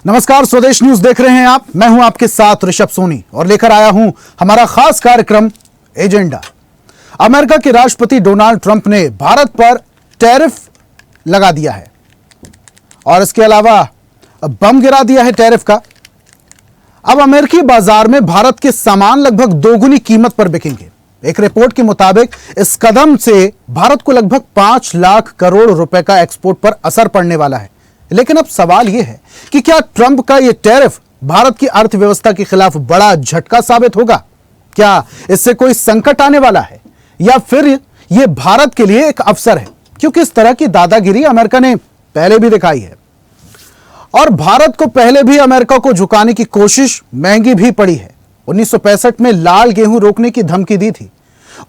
नमस्कार, स्वदेश न्यूज देख रहे हैं आप। मैं हूं आपके साथ ऋषभ सोनी और लेकर आया हूं हमारा खास कार्यक्रम एजेंडा। अमेरिका के राष्ट्रपति डोनाल्ड ट्रंप ने भारत पर टैरिफ लगा दिया है और इसके अलावा बम गिरा दिया है टैरिफ का। अब अमेरिकी बाजार में भारत के सामान लगभग दोगुनी कीमत पर बिकेंगे। एक रिपोर्ट के मुताबिक इस कदम से भारत को लगभग 5 लाख करोड़ रुपए का एक्सपोर्ट पर असर पड़ने वाला है। लेकिन अब सवाल यह है कि क्या ट्रंप का यह टैरिफ भारत की अर्थव्यवस्था के खिलाफ बड़ा झटका साबित होगा? क्या इससे कोई संकट आने वाला है या फिर यह भारत के लिए एक अवसर है? क्योंकि इस तरह की दादागिरी अमेरिका ने पहले भी दिखाई है और भारत को पहले भी अमेरिका को झुकाने की कोशिश महंगी भी पड़ी है। 1965 में लाल गेहूं रोकने की धमकी दी थी।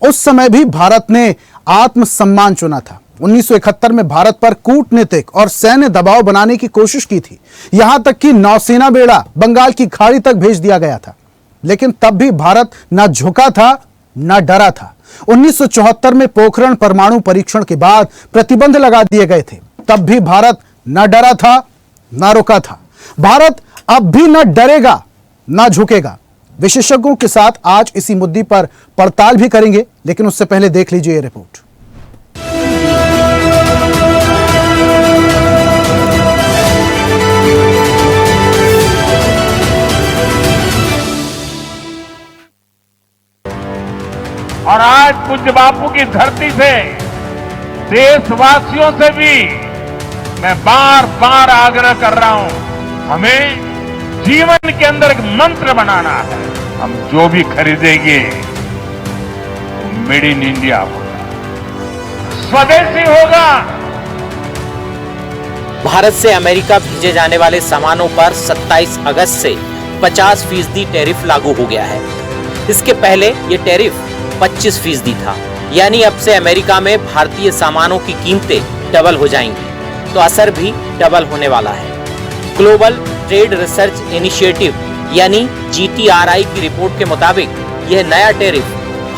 उस समय भी भारत ने आत्मसम्मान चुना था। 1971 में भारत पर कूटनीतिक और सैन्य दबाव बनाने की कोशिश की थी। यहां तक कि नौसेना बेड़ा बंगाल की खाड़ी तक भेज दिया गया था। लेकिन तब भी भारत ना झुका था ना डरा था। 1974 में पोखरण परमाणु परीक्षण के बाद प्रतिबंध लगा दिए गए थे। तब भी भारत ना डरा था ना रुका था। भारत अब भी ना डरेगा ना झुकेगा। विशेषज्ञों के साथ आज इसी मुद्दे पर पड़ताल भी करेंगे, लेकिन उससे पहले देख लीजिए ये रिपोर्ट। और आज पूज्य बापू की धरती से देशवासियों से भी मैं बार बार आग्रह कर रहा हूं, हमें जीवन के अंदर एक मंत्र बनाना है। हम जो भी खरीदेंगे मेड इन इंडिया होगा, स्वदेशी होगा। भारत से अमेरिका भेजे जाने वाले सामानों पर 27 अगस्त से 50% टैरिफ लागू हो गया है। इसके पहले ये टैरिफ 25% था। यानी अब से अमेरिका में भारतीय सामानों की कीमतें डबल हो जाएंगी, तो असर भी डबल होने वाला है। ग्लोबल ट्रेड रिसर्च इनिशिएटिव यानी GTRI की रिपोर्ट के मुताबिक यह नया टैरिफ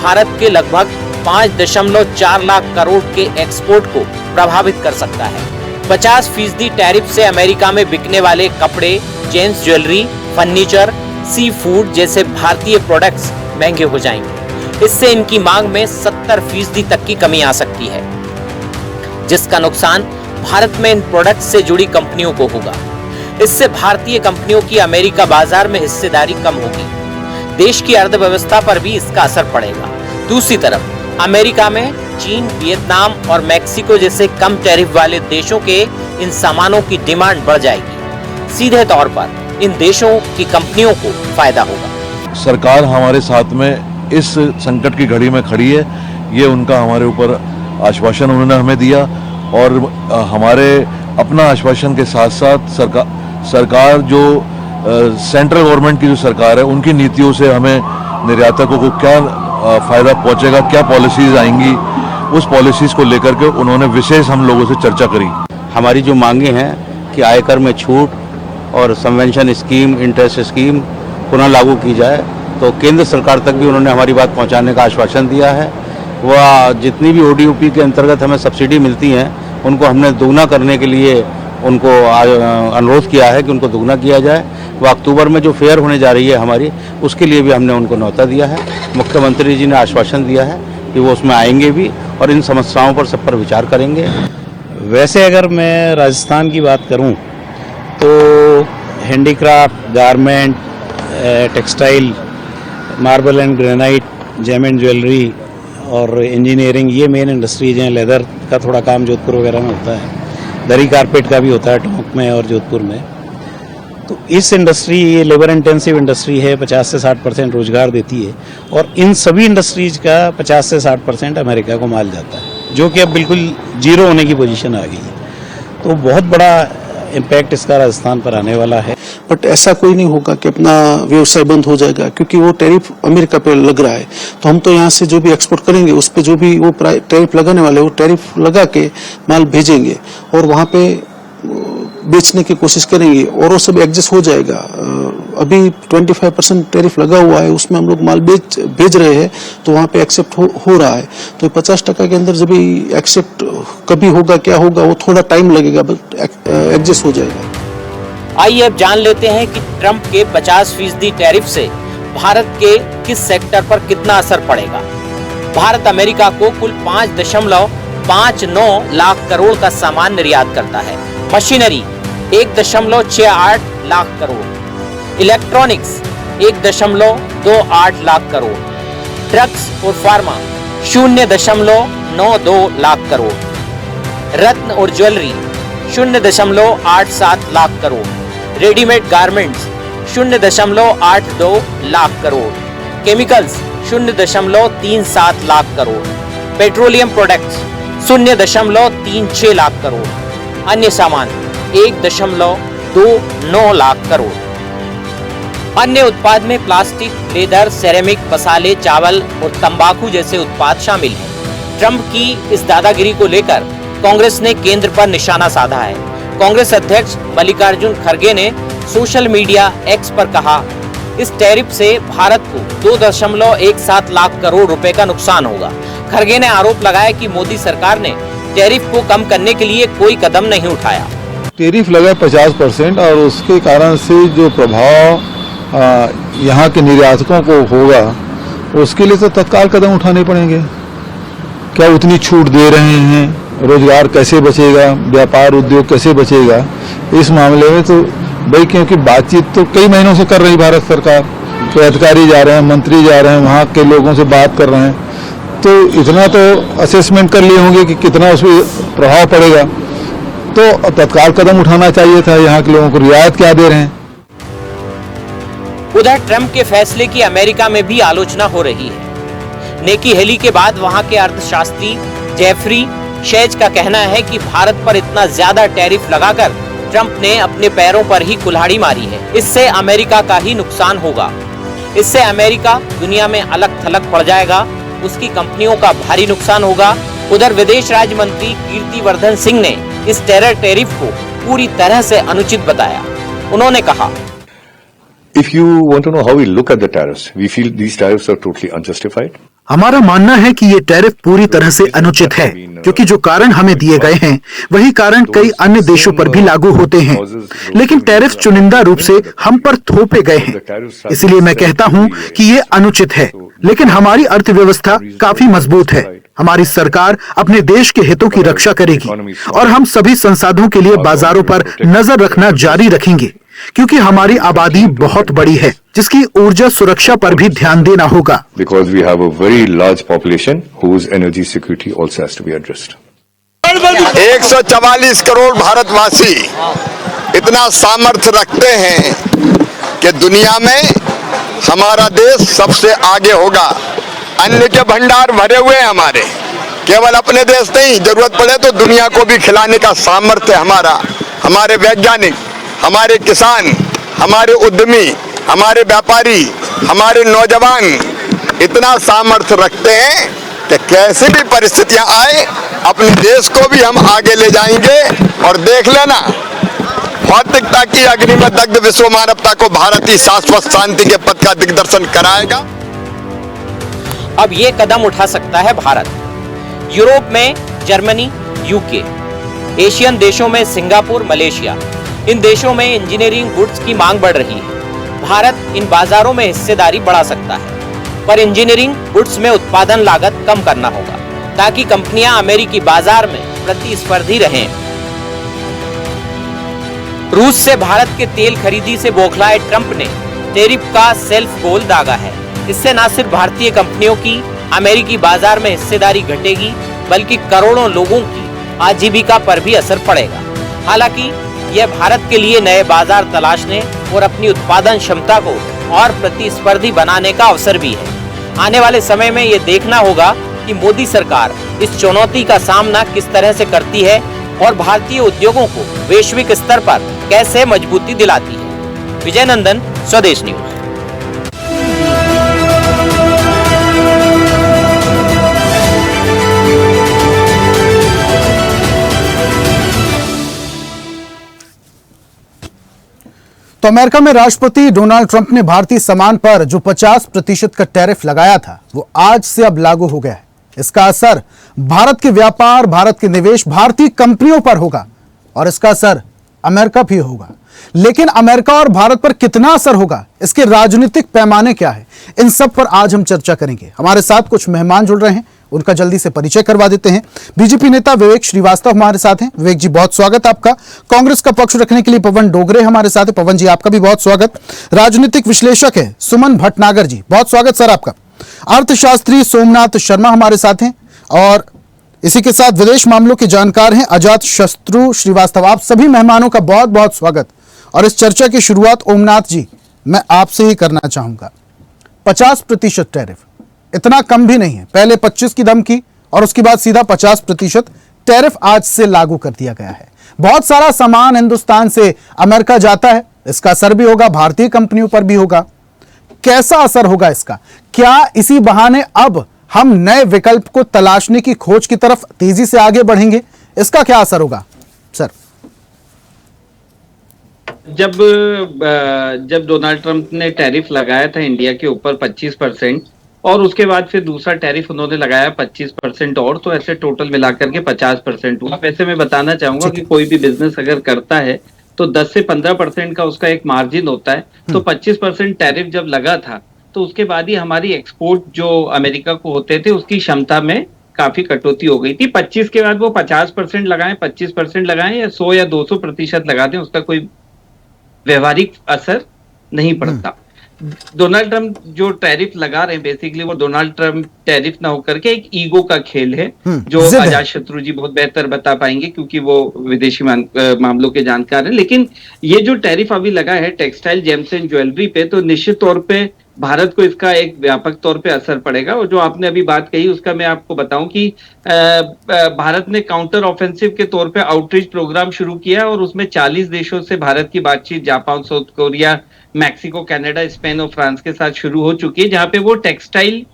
भारत के लगभग 5.4 लाख करोड़ के एक्सपोर्ट को प्रभावित कर सकता है। 50% टैरिफ से अमेरिका में बिकने वाले कपड़े, gents jewellery, furniture, sea food जैसे भारतीय प्रोडक्ट्स महंगे हो जाएंगे। इससे इनकी मांग में 70% तक की कमी आ सकती है, जिसका नुकसान भारत में इन प्रोडक्ट्स से जुड़ी कंपनियों को होगा। इससे भारतीय कंपनियों की अमेरिका बाजार में हिस्सेदारी कम होगी। देश की अर्थव्यवस्था पर भी इसका असर पड़ेगा। दूसरी तरफ अमेरिका में चीन, वियतनाम और मैक्सिको जैसे कम टैरिफ वाले देशों के इन सामानों की डिमांड बढ़ जाएगी। सीधे तौर पर इन देशों की कंपनियों को फायदा होगा। सरकार हमारे साथ में इस संकट की घड़ी में खड़ी है, ये उनका हमारे ऊपर आश्वासन उन्होंने हमें दिया और हमारे अपना आश्वासन के साथ साथ सरकार जो सेंट्रल गवर्नमेंट की जो सरकार है उनकी नीतियों से हमें निर्यातकों को क्या फायदा पहुंचेगा, क्या पॉलिसीज आएंगी, उस पॉलिसीज को लेकर के उन्होंने विशेष हम लोगों से चर्चा करी। हमारी जो मांगे हैं कि आयकर में छूट और सबवेंशन स्कीम, इंटरेस्ट स्कीम पुनः लागू की जाए, तो केंद्र सरकार तक भी उन्होंने हमारी बात पहुंचाने का आश्वासन दिया है। वह जितनी भी ODOP के अंतर्गत हमें सब्सिडी मिलती हैं उनको हमने दोगुना करने के लिए उनको अनुरोध किया है कि उनको दोगुना किया जाए। वह अक्टूबर में जो फेयर होने जा रही है हमारी, उसके लिए भी हमने उनको न्योता दिया है। मुख्यमंत्री जी ने आश्वासन दिया है कि वो उसमें आएंगे भी और इन समस्याओं पर सब पर विचार करेंगे। वैसे अगर मैं राजस्थान की बात करूं तो handicraft, garment, textile, marble and granite, gem and jewellery और इंजीनियरिंग, ये मेन इंडस्ट्रीज हैं। लेदर का थोड़ा काम जोधपुर वगैरह में होता है। दरी कारपेट का भी होता है टोंक में और जोधपुर में। तो इस इंडस्ट्री, ये लेबर इंटेंसिव इंडस्ट्री है, 50 से 60% रोजगार देती है और इन सभी इंडस्ट्रीज का 50 से 60% अमेरिका को माल जाता है, जो कि अब बिल्कुल जीरो होने की पोजीशन आ गई है। तो बहुत बड़ा इम्पैक्ट इसका राजस्थान पर आने वाला है। बट ऐसा कोई नहीं होगा कि अपना व्यवसाय बंद हो जाएगा, क्योंकि वो टैरिफ अमेरिका पे लग रहा है। तो हम तो यहाँ से जो भी एक्सपोर्ट करेंगे उस पे जो भी वो टैरिफ लगाने वाले वो टैरिफ लगा के माल भेजेंगे और वहाँ पे बेचने की कोशिश करेंगे और वो सब एडजस्ट हो जाएगा। अभी 25% टैरिफ लगा हुआ है, उसमें हम लोग माल भेज रहे हैं, तो वहाँ पे एक्सेप्ट हो रहा है। तो 50% के अंदर जब भी एक्सेप्ट कभी होगा, क्या होगा, वो थोड़ा टाइम लगेगा, बट एडजस्ट हो जाएगा। आइए अब जान लेते हैं कि ट्रंप के 50% टैरिफ से भारत के किस सेक्टर पर कितना असर पड़ेगा। भारत अमेरिका को कुल 5.59 लाख करोड़ का सामान निर्यात करता है। Machinery 1.68 lakh crore, electronics 1.28 lakh crore, drugs और फार्मा 0.92 लाख करोड़, रत्न और jewellery 0.87 lakh crore, readymade garments 0.82 lakh crore, chemicals 0.37 lakh crore, petroleum products 0.36 lakh crore, अन्य सामान 1.29 लाख करोड़। अन्य उत्पाद में प्लास्टिक, लेदर, सेरेमिक, मसाले, चावल और तंबाकू जैसे उत्पाद शामिल हैं। ट्रंप की इस दादागिरी को लेकर कांग्रेस ने केंद्र पर निशाना साधा है। कांग्रेस अध्यक्ष मल्लिकार्जुन खड़गे ने सोशल मीडिया एक्स पर कहा, इस टैरिफ से भारत को 2.17 लाख करोड़ रुपए का नुकसान होगा। खड़गे ने आरोप लगाया कि मोदी सरकार ने टैरिफ को कम करने के लिए कोई कदम नहीं उठाया। टैरिफ लगा 50% और उसके कारण से जो प्रभाव यहाँ के निर्यातकों को होगा उसके लिए तो तत्काल कदम उठाने पड़ेंगे। क्या उतनी छूट दे रहे हैं, रोजगार कैसे बचेगा, व्यापार उद्योग कैसे बचेगा, इस मामले में तो भाई क्योंकि बातचीत तो कई महीनों से कर रही भारत सरकार, तो अधिकारी जा रहे हैं, मंत्री जा रहे हैं, वहाँ के लोगों से बात कर रहे हैं, तो इतना तो असेसमेंट कर लिए होंगे कि कितना उस पर प्रभाव पड़ेगा, तो तत्काल कदम उठाना चाहिए था। यहाँ के लोगों को रियायत क्या दे रहे हैं। उधर ट्रंप के फैसले की अमेरिका में भी आलोचना हो रही है। नेकी हेली के बाद वहां के अर्थशास्त्री जेफरी शेज का कहना है कि भारत पर इतना ज्यादा टैरिफ लगाकर ट्रंप ने अपने पैरों पर ही कुल्हाड़ी मारी है। इससे अमेरिका का ही नुकसान होगा। इससे अमेरिका दुनिया में अलग थलग पड़ जाएगा, उसकी कंपनियों का भारी नुकसान होगा। उधर विदेश राज्य मंत्री कीर्तिवर्धन सिंह ने इस टैरिफ को पूरी तरह से अनुचित बताया। उन्होंने कहा, If you want to know how we look at the tariffs, we feel these tariffs are totally unjustified. हमारा मानना है कि ये टैरिफ पूरी तरह से अनुचित है, क्योंकि जो कारण हमें दिए गए हैं वही कारण कई अन्य देशों पर भी लागू होते हैं, लेकिन टैरिफ चुनिंदा रूप से हम पर थोपे गए हैं। इसलिए मैं कहता हूं कि ये अनुचित है, लेकिन हमारी अर्थव्यवस्था काफी मजबूत है। हमारी सरकार अपने देश के हितों की रक्षा करेगी और हम सभी संसाधनों के लिए बाजारों पर नजर रखना जारी रखेंगे, क्योंकि हमारी आबादी बहुत बड़ी है, जिसकी ऊर्जा सुरक्षा पर भी ध्यान देना होगा। Because we have a very large population whose energy security also has to be addressed. 144 crore भारतवासी इतना सामर्थ्य रखते हैं कि दुनिया में हमारा देश सबसे आगे होगा। अन्न के भंडार भरे हुए हैं हमारे, केवल अपने देश नहीं, जरूरत पड़े तो दुनिया को भी खिलाने का सामर्थ्य हमारा। हमारे वैज्ञानिक, हमारे किसान, हमारे उद्यमी, हमारे व्यापारी, हमारे नौजवान इतना सामर्थ्य रखते हैं कि कैसी भी परिस्थितियां आए अपने देश को भी हम आगे ले जाएंगे। और देख लेना, भौतिकता की अग्नि में दग्ध विश्व मानवता को भारत ही शाश्वत शांति के पथ का दिग्दर्शन कराएगा। अब ये कदम उठा सकता है भारत। यूरोप में जर्मनी, यूके, एशियन देशों में सिंगापुर, मलेशिया, इन देशों में इंजीनियरिंग गुड्स की मांग बढ़ रही है। भारत इन बाजारों में हिस्सेदारी बढ़ा सकता है, पर इंजीनियरिंग गुड्स में उत्पादन लागत कम करना होगा, ताकि कंपनियां अमेरिकी बाजार में प्रतिस्पर्धी रहें। रूस से भारत के तेल खरीदी से बौखलाए ट्रंप ने टैरिफ का सेल्फ गोल दागा है। इससे न सिर्फ भारतीय कंपनियों की अमेरिकी बाजार में हिस्सेदारी घटेगी, बल्कि करोड़ों लोगों की आजीविका पर भी असर पड़ेगा। हालांकि यह भारत के लिए नए बाजार तलाशने और अपनी उत्पादन क्षमता को और प्रतिस्पर्धी बनाने का अवसर भी है। आने वाले समय में ये देखना होगा कि मोदी सरकार इस चुनौती का सामना किस तरह से करती है और भारतीय उद्योगों को वैश्विक स्तर पर कैसे मजबूती दिलाती है। विजय नंदन, स्वदेश न्यूज। तो अमेरिका में राष्ट्रपति डोनाल्ड ट्रंप ने भारतीय सामान पर जो 50% का टैरिफ लगाया था, वो आज से अब लागू हो गया है। इसका असर भारत के व्यापार, भारत के निवेश, भारतीय कंपनियों पर होगा और इसका असर अमेरिका भी होगा। लेकिन अमेरिका और भारत पर कितना असर होगा, इसके राजनीतिक पैमाने क्या है, इन सब पर आज हम चर्चा करेंगे। हमारे साथ कुछ मेहमान जुड़ रहे हैं, उनका जल्दी से परिचय करवा देते हैं। बीजेपी नेता विवेक श्रीवास्तव हमारे साथ हैं। विवेक जी, बहुत स्वागत आपका। कांग्रेस का पक्ष रखने के लिए पवन डोगरे हमारे साथ हैं। पवन जी, आपका भी बहुत स्वागत। राजनीतिक विश्लेषक है सुमन भटनागर जी, बहुत स्वागत सर आपका। अर्थशास्त्री सोमनाथ शर्मा हमारे साथ हैं और इसी के साथ विदेश मामलों के जानकार हैं अजात शत्रु श्रीवास्तव। आप सभी मेहमानों का बहुत बहुत स्वागत। और इस चर्चा की शुरुआत ओमनाथ जी मैं आपसे ही करना चाहूंगा। 50% टैरिफ इतना कम भी नहीं है, पहले 25 की दम की और उसके बाद सीधा 50% टैरिफ आज से लागू कर दिया गया है। बहुत सारा सामान हिंदुस्तान से अमेरिका जाता है, इसका असर भी होगा, भारतीय कंपनियों पर भी होगा। कैसा असर होगा इसका? क्या इसी बहाने अब हम नए विकल्प को तलाशने की खोज की तरफ तेजी से आगे बढ़ेंगे? इसका क्या असर होगा सर? जब डोनाल्ड ट्रंप ने टैरिफ लगाया था इंडिया के ऊपर 25% और उसके बाद फिर दूसरा टैरिफ उन्होंने लगाया 25% और, तो ऐसे टोटल मिलाकर के 50% हुआ। वैसे मैं बताना चाहूंगा कि कोई भी बिजनेस अगर करता है तो 10 से 15% का उसका एक मार्जिन होता है। तो 25% टैरिफ जब लगा था तो उसके बाद ही हमारी एक्सपोर्ट जो अमेरिका को होते थे उसकी क्षमता में काफी कटौती हो गई थी। 25 के बाद वो 50% लगाएं, 25% लगाएं या 100 या 200% लगा दें, उसका कोई व्यवहारिक असर नहीं पड़ता। डोनाल्ड ट्रंप जो टैरिफ लगा रहे हैं बेसिकली वो डोनाल्ड ट्रंप टैरिफ ना होकर के एक ईगो का खेल है, जो अजात शत्रु जी बहुत बेहतर बता पाएंगे क्योंकि वो विदेशी मामलों के जानकार हैं। लेकिन ये जो टैरिफ अभी लगा है टेक्सटाइल, जेम्स एंड ज्वेलरी पे, तो निश्चित तौर पे भारत को इसका एक व्यापक तौर पे असर पड़ेगा। और जो आपने अभी बात कही उसका मैं आपको बताऊं कि भारत ने काउंटर ऑफेंसिव के तौर पे आउटरीच प्रोग्राम शुरू किया और उसमें 40 देशों से भारत की बातचीत Japan, south Korea, Mexico, Canada, Spain और फ्रांस के साथ शुरू हो चुकी है, जहां पे वो टेक्सटाइल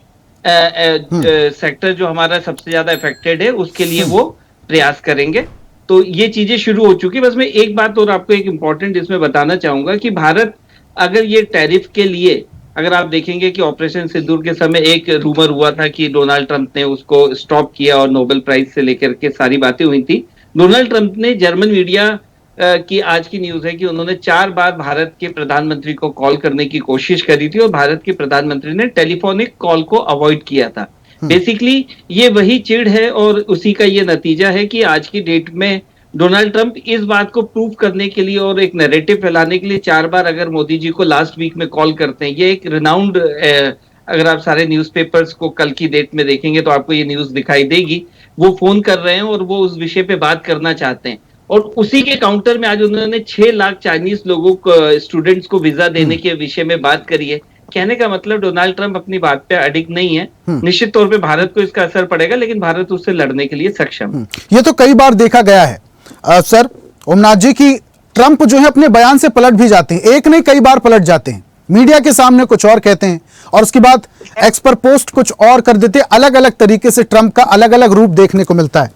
सेक्टर जो हमारा सबसे ज्यादा अफेक्टेड है उसके लिए वो प्रयास करेंगे। तो ये चीजें शुरू हो चुकी है। बस मैं एक बात और आपको एक इंपॉर्टेंट इसमें बताना चाहूंगा कि भारत अगर ये टैरिफ के लिए, अगर आप देखेंगे कि ऑपरेशन सिंदूर के समय एक रूमर हुआ था कि डोनाल्ड ट्रंप ने उसको स्टॉप किया और नोबेल प्राइज से लेकर के सारी बातें हुई थी। डोनाल्ड ट्रंप ने जर्मन मीडिया की आज की न्यूज है कि उन्होंने 4 बार भारत के प्रधानमंत्री को कॉल करने की कोशिश करी थी और भारत के प्रधानमंत्री ने टेलीफोनिक कॉल को अवॉइड किया था। बेसिकली ये वही चिढ़ है और उसी का ये नतीजा है कि आज की डेट में डोनाल्ड ट्रंप इस बात को प्रूव करने के लिए और एक नैरेटिव फैलाने के लिए 4 बार अगर मोदी जी को लास्ट वीक में कॉल करते हैं। ये एक रिनाउंड, अगर आप सारे न्यूज़पेपर्स को कल की डेट में देखेंगे तो आपको ये न्यूज दिखाई देगी। वो फोन कर रहे हैं और वो उस विषय पे बात करना चाहते हैं और उसी के काउंटर में आज उन्होंने 6 लाख चाइनीज लोगों को, स्टूडेंट्स को वीजा देने के विषय में बात करी है। कहने का मतलब डोनाल्ड ट्रंप अपनी बात पे अडिग नहीं है। निश्चित तौर पे भारत को इसका असर पड़ेगा, लेकिन भारत उससे लड़ने के लिए सक्षम है। ये तो कई बार देखा गया है सर ओमनाथ जी की ट्रंप जो है अपने बयान से पलट भी जाते हैं, एक नहीं कई बार पलट जाते हैं। मीडिया के सामने कुछ और कहते हैं और उसके बाद एक्स पर पोस्ट कुछ और कर देते हैं। अलग अलग तरीके से ट्रंप का अलग अलग रूप देखने को मिलता है।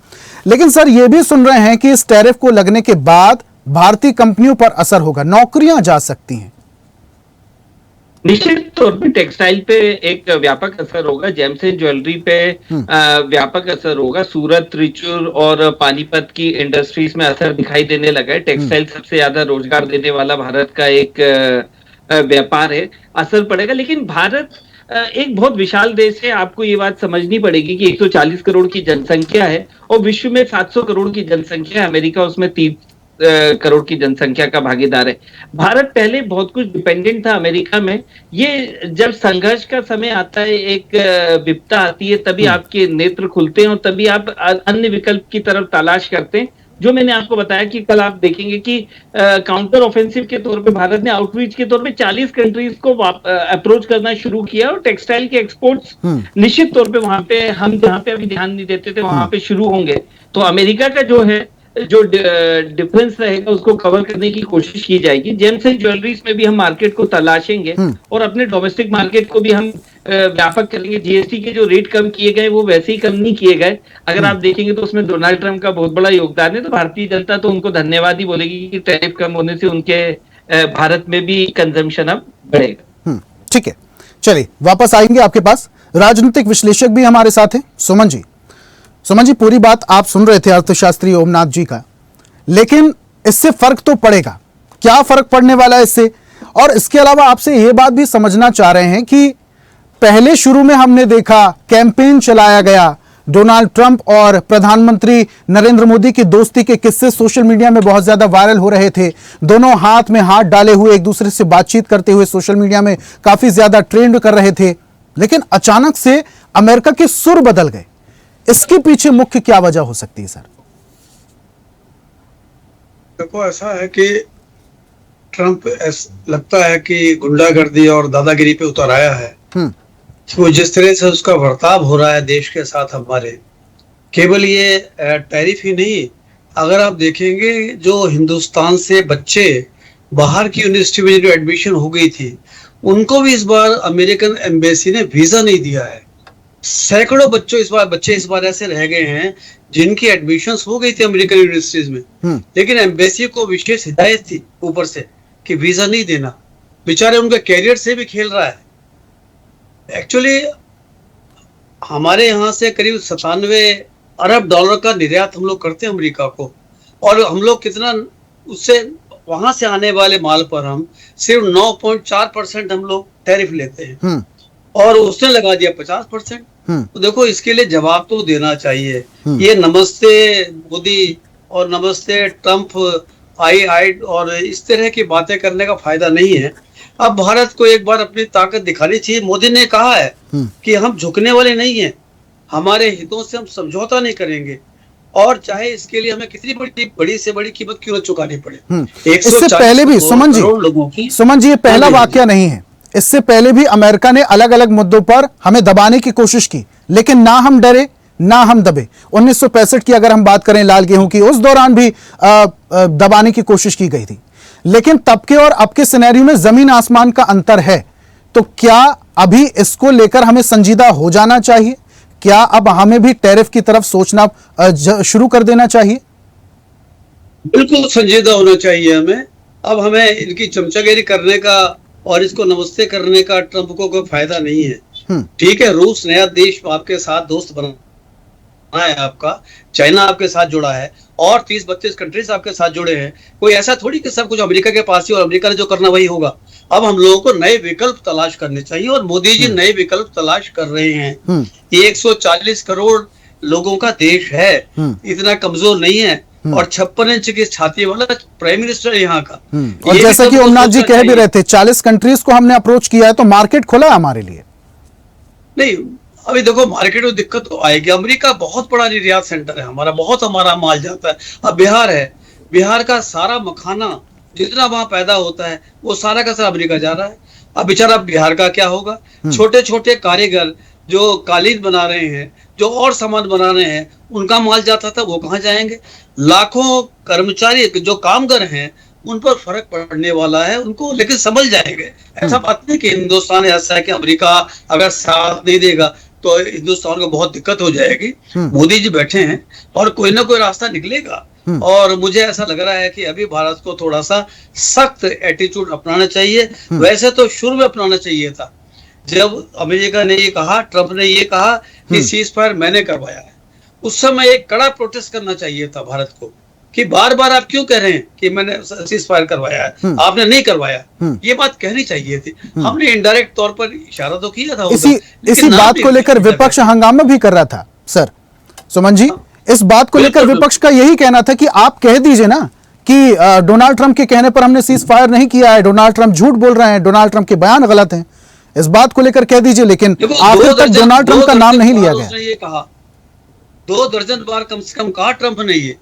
लेकिन सर ये भी सुन रहे हैं कि इस टैरिफ को लगने के बाद भारतीय कंपनियों पर असर होगा, नौकरियां जा सकती हैं। निश्चित तौर पे टेक्सटाइल पे एक व्यापक असर होगा, जेम्स एंड ज्वेलरी पे व्यापक असर होगा। सूरत, त्रिचूर और पानीपत की इंडस्ट्रीज में असर दिखाई देने लगा है। टेक्सटाइल सबसे ज्यादा रोजगार देने वाला भारत का एक व्यापार है, असर पड़ेगा। लेकिन भारत एक बहुत विशाल देश है, आपको ये बात समझनी पड़ेगी कि 140 करोड़ की जनसंख्या है और विश्व में 700 करोड़ की जनसंख्या है। अमेरिका उसमें 30 करोड़ की जनसंख्या का भागीदार है। भारत पहले बहुत कुछ डिपेंडेंट था अमेरिका में। ये जब संघर्ष का समय आता है, एक विपदा आती है, तभी आपके नेत्र खुलते हैं और तभी आप अन्य विकल्प की तरफ तलाश करते हैं। जो मैंने आपको बताया कि कल आप देखेंगे कि काउंटर ऑफेंसिव के तौर पे भारत ने आउटरीच के तौर पे 40 कंट्रीज को अप्रोच करना शुरू किया और टेक्सटाइल के एक्सपोर्ट्स निश्चित तौर पे वहां पे, हम जहां पे अभी ध्यान नहीं देते थे वहां पे शुरू होंगे। तो अमेरिका का जो है जो डिफरेंस रहेगा उसको कवर करने की कोशिश की जाएगी। जेम्स एंड ज्वेलरीज में भी हम मार्केट को तलाशेंगे और अपने डोमेस्टिक मार्केट को भी हम व्यापक करेंगे। जीएसटी के जो रेट कम किए गए वो वैसे ही कम नहीं किए गए। अगर आप देखेंगे तो उसमें डोनाल्ड ट्रंप का बहुत बड़ा योगदान है। तो भारतीय जनता तो उनको धन्यवाद ही बोलेगी कि टैरिफ कम होने से उनके भारत में भी कंजम्पशन अब बढ़ेगा। ठीक है, चलिए वापस आएंगे आपके पास। राजनीतिक विश्लेषक भी हमारे साथ हैं, सुमन जी। सुमन जी, पूरी बात आप सुन रहे थे अर्थशास्त्री ओमनाथ जी का, लेकिन इससे फर्क तो पड़ेगा। क्या फर्क पड़ने वाला है इससे? और इसके अलावा आपसे यह बात भी समझना चाह रहे हैं कि पहले शुरू में हमने देखा कैंपेन चलाया गया, डोनाल्ड ट्रंप और प्रधानमंत्री नरेंद्र मोदी की दोस्ती के किस्से सोशल मीडिया में बहुत ज्यादा वायरल हो रहे थे। दोनों हाथ में हाथ डाले हुए एक दूसरे से बातचीत करते हुए सोशल मीडिया में काफी ज्यादा ट्रेंड कर रहे थे। लेकिन अचानक से अमेरिका के सुर बदल गए। इसके पीछे मुख्य क्या वजह हो सकती है सर? देखो, ऐसा है कि ट्रंप लगता है कि गुंडागर्दी और दादागिरी पे उतर आया है। वो जिस तरह से उसका बर्ताव हो रहा है देश के साथ हमारे, केवल ये टैरिफ ही नहीं, अगर आप देखेंगे जो हिंदुस्तान से बच्चे बाहर की यूनिवर्सिटी में जो एडमिशन हो गई थी, उनको भी इस बार अमेरिकन एम्बेसी ने वीजा नहीं दिया है। सैकड़ों बच्चे इस बार ऐसे रह गए हैं जिनकी एडमिशंस हो गई थी अमेरिकन यूनिवर्सिटीज में, लेकिन एम्बेसी को विशेष हिदायत थी ऊपर से कि वीजा नहीं देना। बेचारे उनके कैरियर से भी खेल रहा है। एक्चुअली हमारे यहाँ से करीब 97 अरब डॉलर का निर्यात हम लोग करते हैं अमेरिका को, और हम लोग कितना उससे वहां से आने वाले माल पर हम सिर्फ 9.4% हम लोग टैरिफ लेते हैं, और उसने लगा दिया 50%। तो देखो, इसके लिए जवाब तो देना चाहिए। ये नमस्ते मोदी और नमस्ते ट्रंप आई और इस तरह की बातें करने का फायदा नहीं है। अब भारत को एक बार अपनी ताकत दिखानी चाहिए। मोदी ने कहा है कि हम झुकने वाले नहीं हैं, हमारे हितों से हम समझौता नहीं करेंगे, और चाहे इसके लिए हमें कितनी बड़ी से बड़ी कीमत क्यों न चुकानी पड़े। इससे पहले भी सुमन जी, ये पहला वाकया नहीं है। इससे पहले भी अमेरिका ने अलग अलग मुद्दों पर हमें दबाने की कोशिश की, लेकिन ना हम डरे ना हम दबे। 1965 की अगर हम बात करें लाल गेहूं की, उस दौरान भी दबाने की कोशिश की गई थी, लेकिन तब के और अब के सिनेरियो में जमीन आसमान का अंतर है। तो क्या अभी इसको लेकर हमें संजीदा हो जाना चाहिए? क्या अब हमें भी टैरिफ की तरफ सोचना शुरू कर देना चाहिए? बिल्कुल संजीदा होना चाहिए हमें। अब हमें इनकी चमचागिरी करने का और इसको नमस्ते करने का ट्रंप को कोई फायदा नहीं है। ठीक है, रूस नया देश आपके साथ दोस्त बना है आपका, चाइना आपके साथ जुड़ा है, और 30-32 कंट्रीज आपके साथ जुड़े हैं। कोई ऐसा थोड़ी कि सब कुछ अमेरिका के पास ही और अमेरिका ने जो करना वही होगा। अब हम लोगों को नए विकल्प तलाश करने चाहिए, और मोदी जी नए विकल्प तलाश कर रहे हैं। ये 140 करोड़ लोगों का देश है, इतना कमजोर नहीं है, और 56 इंच की छाती वाला प्राइम मिनिस्टर है यहाँ का। और जैसा कि ओमनाथ जी कह भी रहे थे, 40 कंट्रीज को हमने अप्रोच किया है, तो मार्केट खुला है हमारे लिए। नहीं, अभी देखो, मार्केट में दिक्कत तो आएगी। अमेरिका बहुत बड़ा निर्यात सेंटर है हमारा माल जाता है। अब बिहार है, बिहार का सारा मखाना जितना वहां पैदा होता है वो सारा का सारा अमेरिका जा रहा है। अब बेचारा बिहार का क्या होगा? छोटे छोटे कारीगर जो कालीन बना रहे हैं, जो और सामान बना रहे हैं, उनका माल जाता था, वो कहाँ जाएंगे? लाखों कर्मचारी जो कामगर हैं, उन पर फर्क पड़ने वाला है उनको, लेकिन समझ जाएंगे। ऐसा बात नहीं कि हिंदुस्तान ऐसा है कि अमेरिका अगर साथ नहीं देगा तो हिंदुस्तान को बहुत दिक्कत हो जाएगी। मोदी जी बैठे हैं और कोई ना कोई रास्ता निकलेगा, और मुझे ऐसा लग रहा है कि अभी भारत को थोड़ा सा सख्त एटीट्यूड अपनाना चाहिए। वैसे तो शुरू में अपनाना चाहिए था, जब अमेरिका ने ये कहा, ट्रंप ने ये कहा कि सीज फायर मैंने करवाया है, उस समय एक कड़ा प्रोटेस्ट करना चाहिए था भारत को कि बार बार आप क्यों कह रहे हैं कि मैंने सीज फायर करवाया है, आपने नहीं करवाया। ये बात कहनी चाहिए थी। हमने इनडायरेक्ट तौर पर इशारा तो किया था। इसी बात को लेकर विपक्ष हंगामा भी कर रहा था सर। सुमन जी, इस बात को लेकर विपक्ष का यही कहना था कि आप कह दीजिए ना कि डोनाल्ड ट्रंप के कहने पर हमने सीज फायर नहीं किया है, डोनाल्ड ट्रंप झूठ बोल रहे हैं, डोनाल्ड ट्रंप के बयान गलत हैं। इस बात को लेकर कह दीजिए, लेकिन आखिर तक डोनाल्ड ट्रंप का नाम नहीं लिया गया। ये कहा 2 दर्जन बार कम से कम कहा ट्रंप ने ये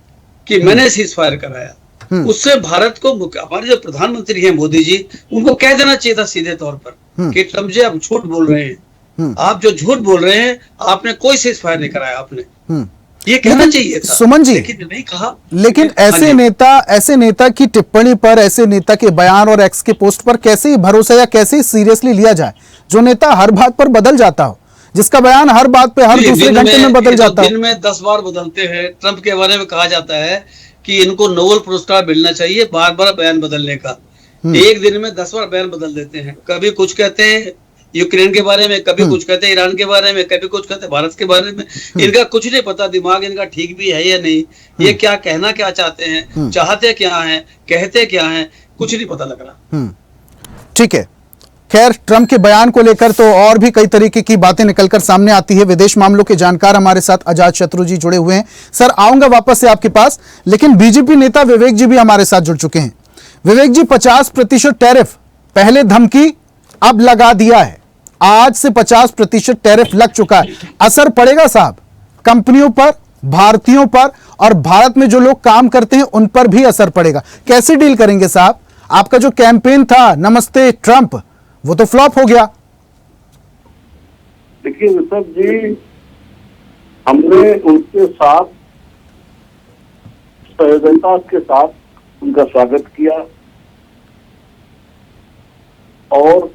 कि मैंने सीज फायर कराया। उससे भारत को, हमारे जो प्रधानमंत्री हैं मोदी जी, उनको कह देना चाहिए था सीधे तौर पर कि ट्रंप जी आप झूठ बोल रहे हैं, आप जो झूठ बोल रहे हैं, आपने कोई सीज फायर नहीं कराया, आपने ये कहना चाहिए था। सुमन जी, लेकिन नहीं कहा। लेकिन ऐसे नेता की टिप्पणी पर, ऐसे नेता के बयान और एक्स के पोस्ट पर कैसे ही भरोसा या कैसे ही सीरियसली लिया जाए, जो नेता हर बात पर बदल जाता हो, जिसका बयान हर बात पे हर दूसरे घंटे में बदल जाता है। दिन में 10 बार बदलते हैं। ट्रंप के बारे में कहा जाता है कि इनको नोबेल पुरस्कार मिलना चाहिए बार बार बयान बदलने का। एक दिन में 10 बार बयान बदल देते हैं। कभी कुछ कहते हैं यूक्रेन के बारे में, कभी कुछ कहते हैं ईरान के बारे में, कभी कुछ कहते हैं भारत के बारे में। इनका कुछ नहीं पता, दिमाग इनका ठीक भी है या नहीं, ये क्या कहना क्या चाहते हैं, चाहते क्या हैं, कहते क्या हैं, कुछ नहीं पता लग रहा। ठीक है, खैर ट्रंप के बयान को लेकर तो और भी कई तरीके की बातें निकलकर सामने आती है। विदेश मामलों के जानकार हमारे साथ अजात शत्रु जी जुड़े हुए हैं। सर आऊंगा वापस से आपके पास, लेकिन बीजेपी नेता विवेक जी भी हमारे साथ जुड़ चुके हैं। विवेक जी, 50% टैरिफ पहले धमकी, अब लगा दिया है, आज से 50% टैरिफ लग चुका है। असर पड़ेगा साहब कंपनियों पर, भारतीयों पर, और भारत में जो लोग काम करते हैं उन पर भी असर पड़ेगा। कैसे डील करेंगे साहब? आपका जो कैंपेन था नमस्ते ट्रंप, वो तो फ्लॉप हो गया। देखिए ऋषभ जी, हमने उनके साथ सहजता के साथ उनका स्वागत किया और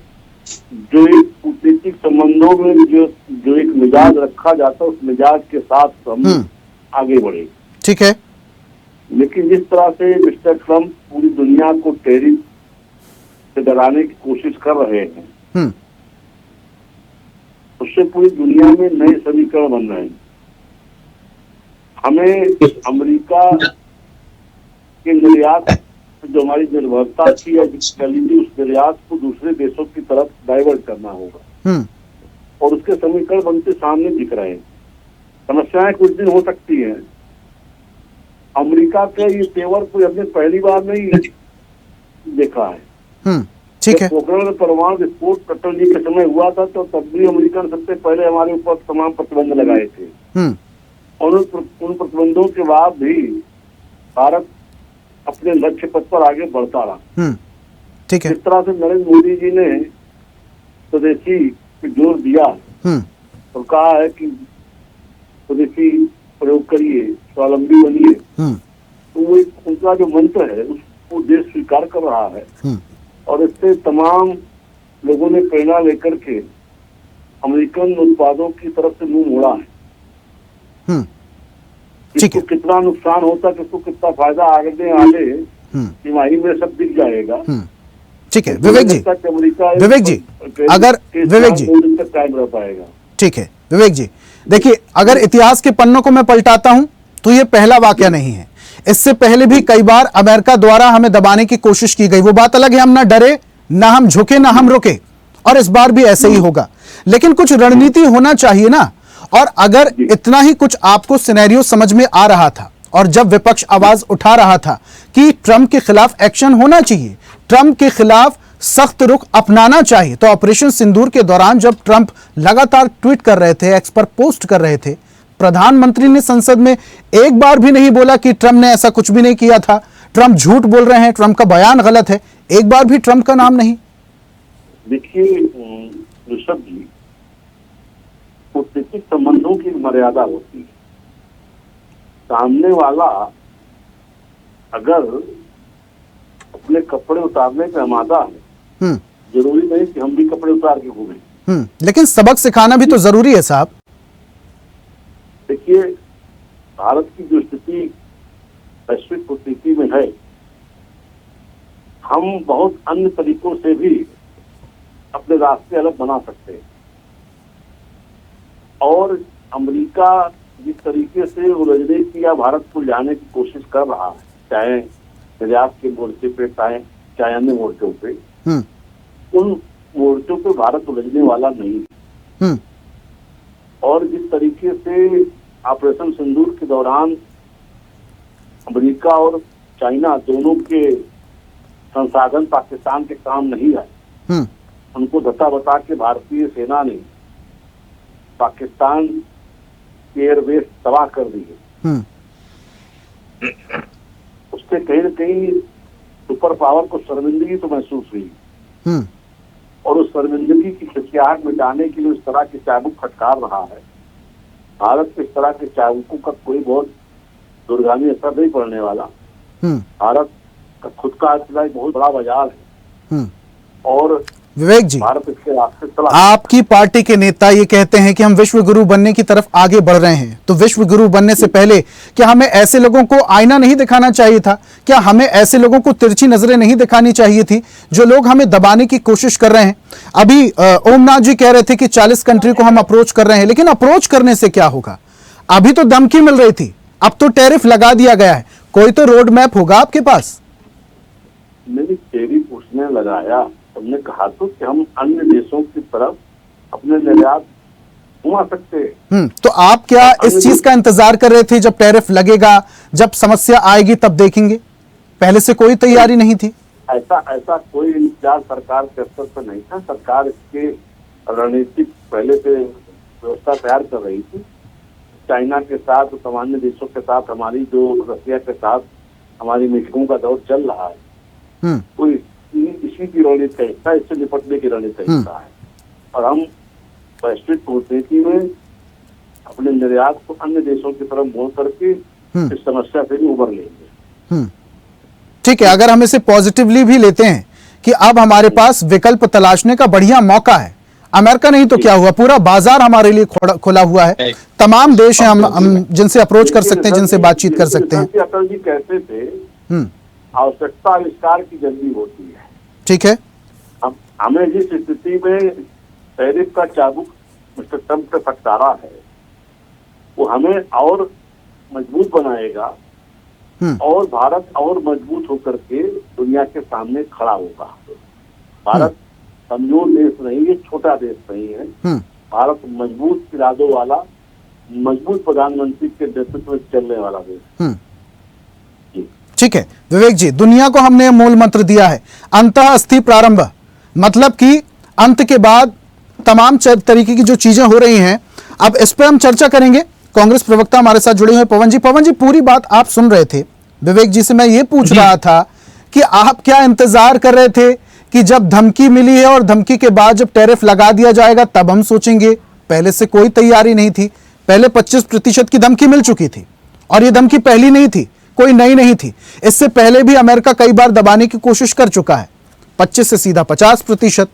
जो एक कूटनीतिक संबंधों में जो एक मिजाज रखा जाता है, उस मिजाज के साथ हम आगे बढ़े। ठीक है, लेकिन जिस तरह से मिस्टर ट्रंप पूरी दुनिया को टैरिफ से डराने की कोशिश कर रहे हैं, उससे पूरी दुनिया में नए समीकरण बन रहे हैं। हमें अमेरिका के निर्यात जो हमारी निर्भरता थी या उस निर्यात को दूसरे देशों की तरफ डाइवर्ट करना होगा, और उसके समीकरण बनते सामने दिख रहे हैं। समस्याएं कुछ दिन हो सकती हैं। अमेरिका का ये तेवर कोई हमने पहली बार नहीं देखा है। ठीक है, पोखरण में परमाणु विस्फोट अटल जी के समय हुआ था, तो तब भी अमेरिका ने सबसे पहले हमारे ऊपर तमाम प्रतिबंध लगाए थे, और उन प्रतिबंधों के बाद भी भारत अपने लक्ष्य पथ पर आगे बढ़ता रहा। ठीक है, इस तरह से नरेंद्र मोदी जी ने स्वदेशी पे जोर दिया और कहा है कि स्वदेशी प्रयोग करिए, स्वावलंबी बनिए, तो वो उनका जो मंत्र है उसको देश स्वीकार कर रहा है, और इससे तमाम लोगों ने प्रेरणा लेकर के अमेरिकन उत्पादों की तरफ से मुंह मोड़ा है। किसको कितना नुकसान होता, किसको कितना फायदा आगे तिमाही में सब दिख जाएगा। ठीक है विवेक जी, विवेक जी अगर विवेक जी तक कायम रह पाएगा। ठीक है विवेक जी, देखिए अगर इतिहास के पन्नों को मैं पलटाता हूं तो ये पहला वाकया नहीं है। इससे पहले भी कई बार अमेरिका द्वारा हमें दबाने की कोशिश की गई। वो बात अलग है, हम ना डरे, ना हम झुके, ना हम रुके, और इस बार भी ऐसे ही होगा। लेकिन कुछ रणनीति होना चाहिए ना। और अगर इतना ही कुछ आपको सिनेरियो समझ में आ रहा था, और जब विपक्ष आवाज उठा रहा था कि ट्रंप के खिलाफ एक्शन होना चाहिए, ट्रंप के खिलाफ सख्त रुख अपनाना चाहिए, तो ऑपरेशन सिंदूर के दौरान जब ट्रंप लगातार ट्वीट कर रहे थे, एक्स पर पोस्ट कर रहे थे, प्रधानमंत्री ने संसद में एक बार भी नहीं बोला कि ट्रंप ने ऐसा कुछ भी नहीं किया था, ट्रंप झूठ बोल रहे हैं, ट्रंप का बयान गलत है। एक बार भी ट्रंप का नाम नहीं। देखिए ऋषभ जी, कूटनीतिक संबंधों की मर्यादा होती है। सामने वाला अगर अपने कपड़े उतारने पे आमादा है, जरूरी नहीं कि हम भी कपड़े उतार के घूमें। लेकिन सबक सिखाना भी तो जरूरी है साहब। देखिए, भारत की जो स्थिति वैश्विक कूटनीति में है, हम बहुत अन्य तरीकों से भी अपने रास्ते अलग बना सकते हैं। और अमेरिका जिस तरीके से उलझने की या भारत को लाने की कोशिश कर रहा है, चाहे निर्यात के मोर्चे पे, चाहे अन्य मोर्चों पे, उन मोर्चों पे भारत उलझने वाला नहीं है। और जिस तरीके से ऑपरेशन सिंदूर के दौरान अमेरिका और चाइना दोनों के संसाधन पाकिस्तान के काम नहीं आए, उनको धता बता के भारतीय सेना ने पाकिस्तान के एयरबेस तबाह कर दिए। उससे कहीं न कहीं सुपर पावर को शर्मिंदगी तो महसूस हुई, और उस शर्मिंदगी की खिसियाहट मिटाने के लिए उस तरह के चाबुक फटकार रहा है। भारत के इस तरह के चाबुकों का कोई बहुत दूरगामी असर नहीं पड़ने वाला। भारत का खुद का अर्थव्यवस्था बहुत बड़ा बाजार है, और विवेक जी, भारत इसके रास्ते चला। आपकी पार्टी के नेता ये कहते हैं कि हम विश्व गुरु बनने की तरफ आगे बढ़ रहे हैं, तो विश्व गुरु बनने से पहले क्या हमें ऐसे लोगों को आईना नहीं दिखाना चाहिए था? क्या हमें ऐसे लोगों को तिरछी नजरें नहीं दिखानी चाहिए थी जो लोग हमें दबाने की कोशिश कर रहे हैं? अभी ओमनाथ जी कह रहे थे कि 40 कंट्री को हम अप्रोच कर रहे हैं, लेकिन अप्रोच करने से क्या होगा? अभी तो धमकी मिल रही थी, अब तो टैरिफ लगा दिया गया है। कोई तो रोड मैप होगा आपके पास। नहीं, टैरिफ उसने लगाया, हमने कहा तो कि हम अन्य देशों की तरफ अपने निर्यात घुमा सकते हैं। तो आप क्या इस चीज का इंतजार कर रहे थे जब टैरिफ लगेगा, जब समस्या आएगी तब देखेंगे? पहले से कोई तैयारी नहीं थी? ऐसा कोई इंतजार सरकार के स्तर पर नहीं था। सरकार इसके रणनीतिक पहले से व्यवस्था तैयार कर रही थी। चाइना के साथ, सामान्य देशों के साथ, हमारी जो रसिया के साथ हमारी मीटिंगों का दौर चल रहा है, तो इसी की रणनीति का हिस्सा, इससे निपटने की रणनीति का हिस्सा है। और हम वैश्विक कूटनीति में अपने निर्यात को अन्य देशों की तरफ मोड़ करके इस समस्या से भी उबर लेंगे। ठीक है, अगर हम इसे पॉजिटिवली भी लेते हैं कि अब हमारे पास विकल्प तलाशने का बढ़िया मौका है। अमेरिका नहीं तो क्या हुआ, पूरा बाजार हमारे लिए खुला हुआ है। तमाम देश हैं हम जिनसे अप्रोच कर सकते हैं, जिनसे बातचीत कर सकते हैं। अटल जी कहते थे आवश्यकता आविष्कार की जल्दी होती है। ठीक है, अब हमें जिस स्थिति में टैरिफ का चाबुक मिस्टर ट्रंप पे फटकारा है, वो हमें और मजबूत बनाएगा और भारत और मजबूत होकर के दुनिया के सामने खड़ा होगा। भारत कमजोर देश नहीं है, छोटा देश नहीं है। भारत मजबूत इरादों वाला, मजबूत प्रधानमंत्री के नेतृत्व में चलने वाला देश। ठीक है विवेक जी, दुनिया को हमने मूल मंत्र दिया है, अंतः अस्ति प्रारंभ, मतलब कि अंत के बाद तमाम तरीके की जो चीजें हो रही हैं, अब इस पर हम चर्चा करेंगे। कांग्रेस प्रवक्ता हमारे साथ जुड़े हुए पवन जी, पूरी बात आप सुन रहे थे। विवेक जी से मैं ये पूछ रहा था कि आप क्या इंतजार कर रहे थे कि जब धमकी मिली है और धमकी के बाद जब टैरिफ लगा दिया जाएगा तब हम सोचेंगे? पहले से कोई तैयारी नहीं थी। पहले 25% की धमकी मिल चुकी थी और ये धमकी पहली नहीं थी, कोई नई नहीं थी। इससे पहले भी अमेरिका कई बार दबाने की कोशिश कर चुका है। 25 से सीधा 50%,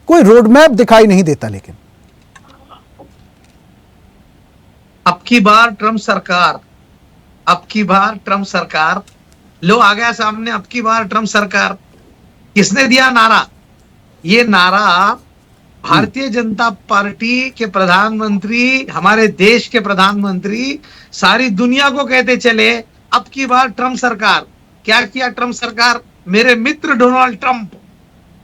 कोई रोड मैप दिखाई नहीं देता। लेकिन अब की बार ट्रंप सरकार लो आ गया सामने। अब की बार ट्रंप सरकार, किसने दिया नारा? ये नारा भारतीय जनता पार्टी के प्रधानमंत्री, हमारे देश के प्रधानमंत्री सारी दुनिया को कहते चले, अब की बार ट्रंप सरकार। क्या किया ट्रंप सरकार? मेरे मित्र डोनाल्ड ट्रंप,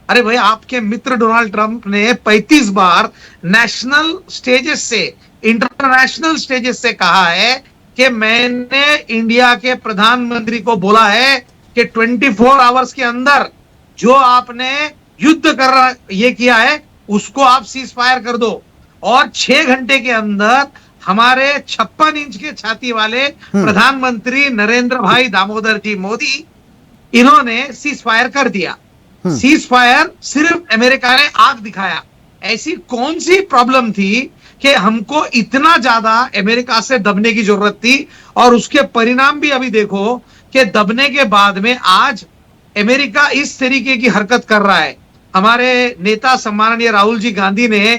अरे भाई आपके मित्र डोनाल्ड ट्रंप ने 35 बार नेशनल स्टेजेस से, इंटरनेशनल स्टेजेस से कहा है कि मैंने इंडिया के प्रधानमंत्री को बोला है कि 24 आवर्स के अंदर जो आपने युद्ध कर ये किया है उसको आप सीज फायर कर दो, और 6 घंटे के अंदर हमारे 56 इंच के छाती वाले प्रधानमंत्री नरेंद्र भाई दामोदर जी मोदी, इन्होंने सीज फायर कर दिया। सीज फायर सिर्फ अमेरिका ने आग दिखाया। ऐसी कौन सी प्रॉब्लम थी कि हमको इतना ज्यादा अमेरिका से दबने की जरूरत थी? और उसके परिणाम भी अभी देखो कि दबने के बाद में आज अमेरिका इस तरीके की हरकत कर रहा है। हमारे नेता सम्माननीय राहुल जी गांधी ने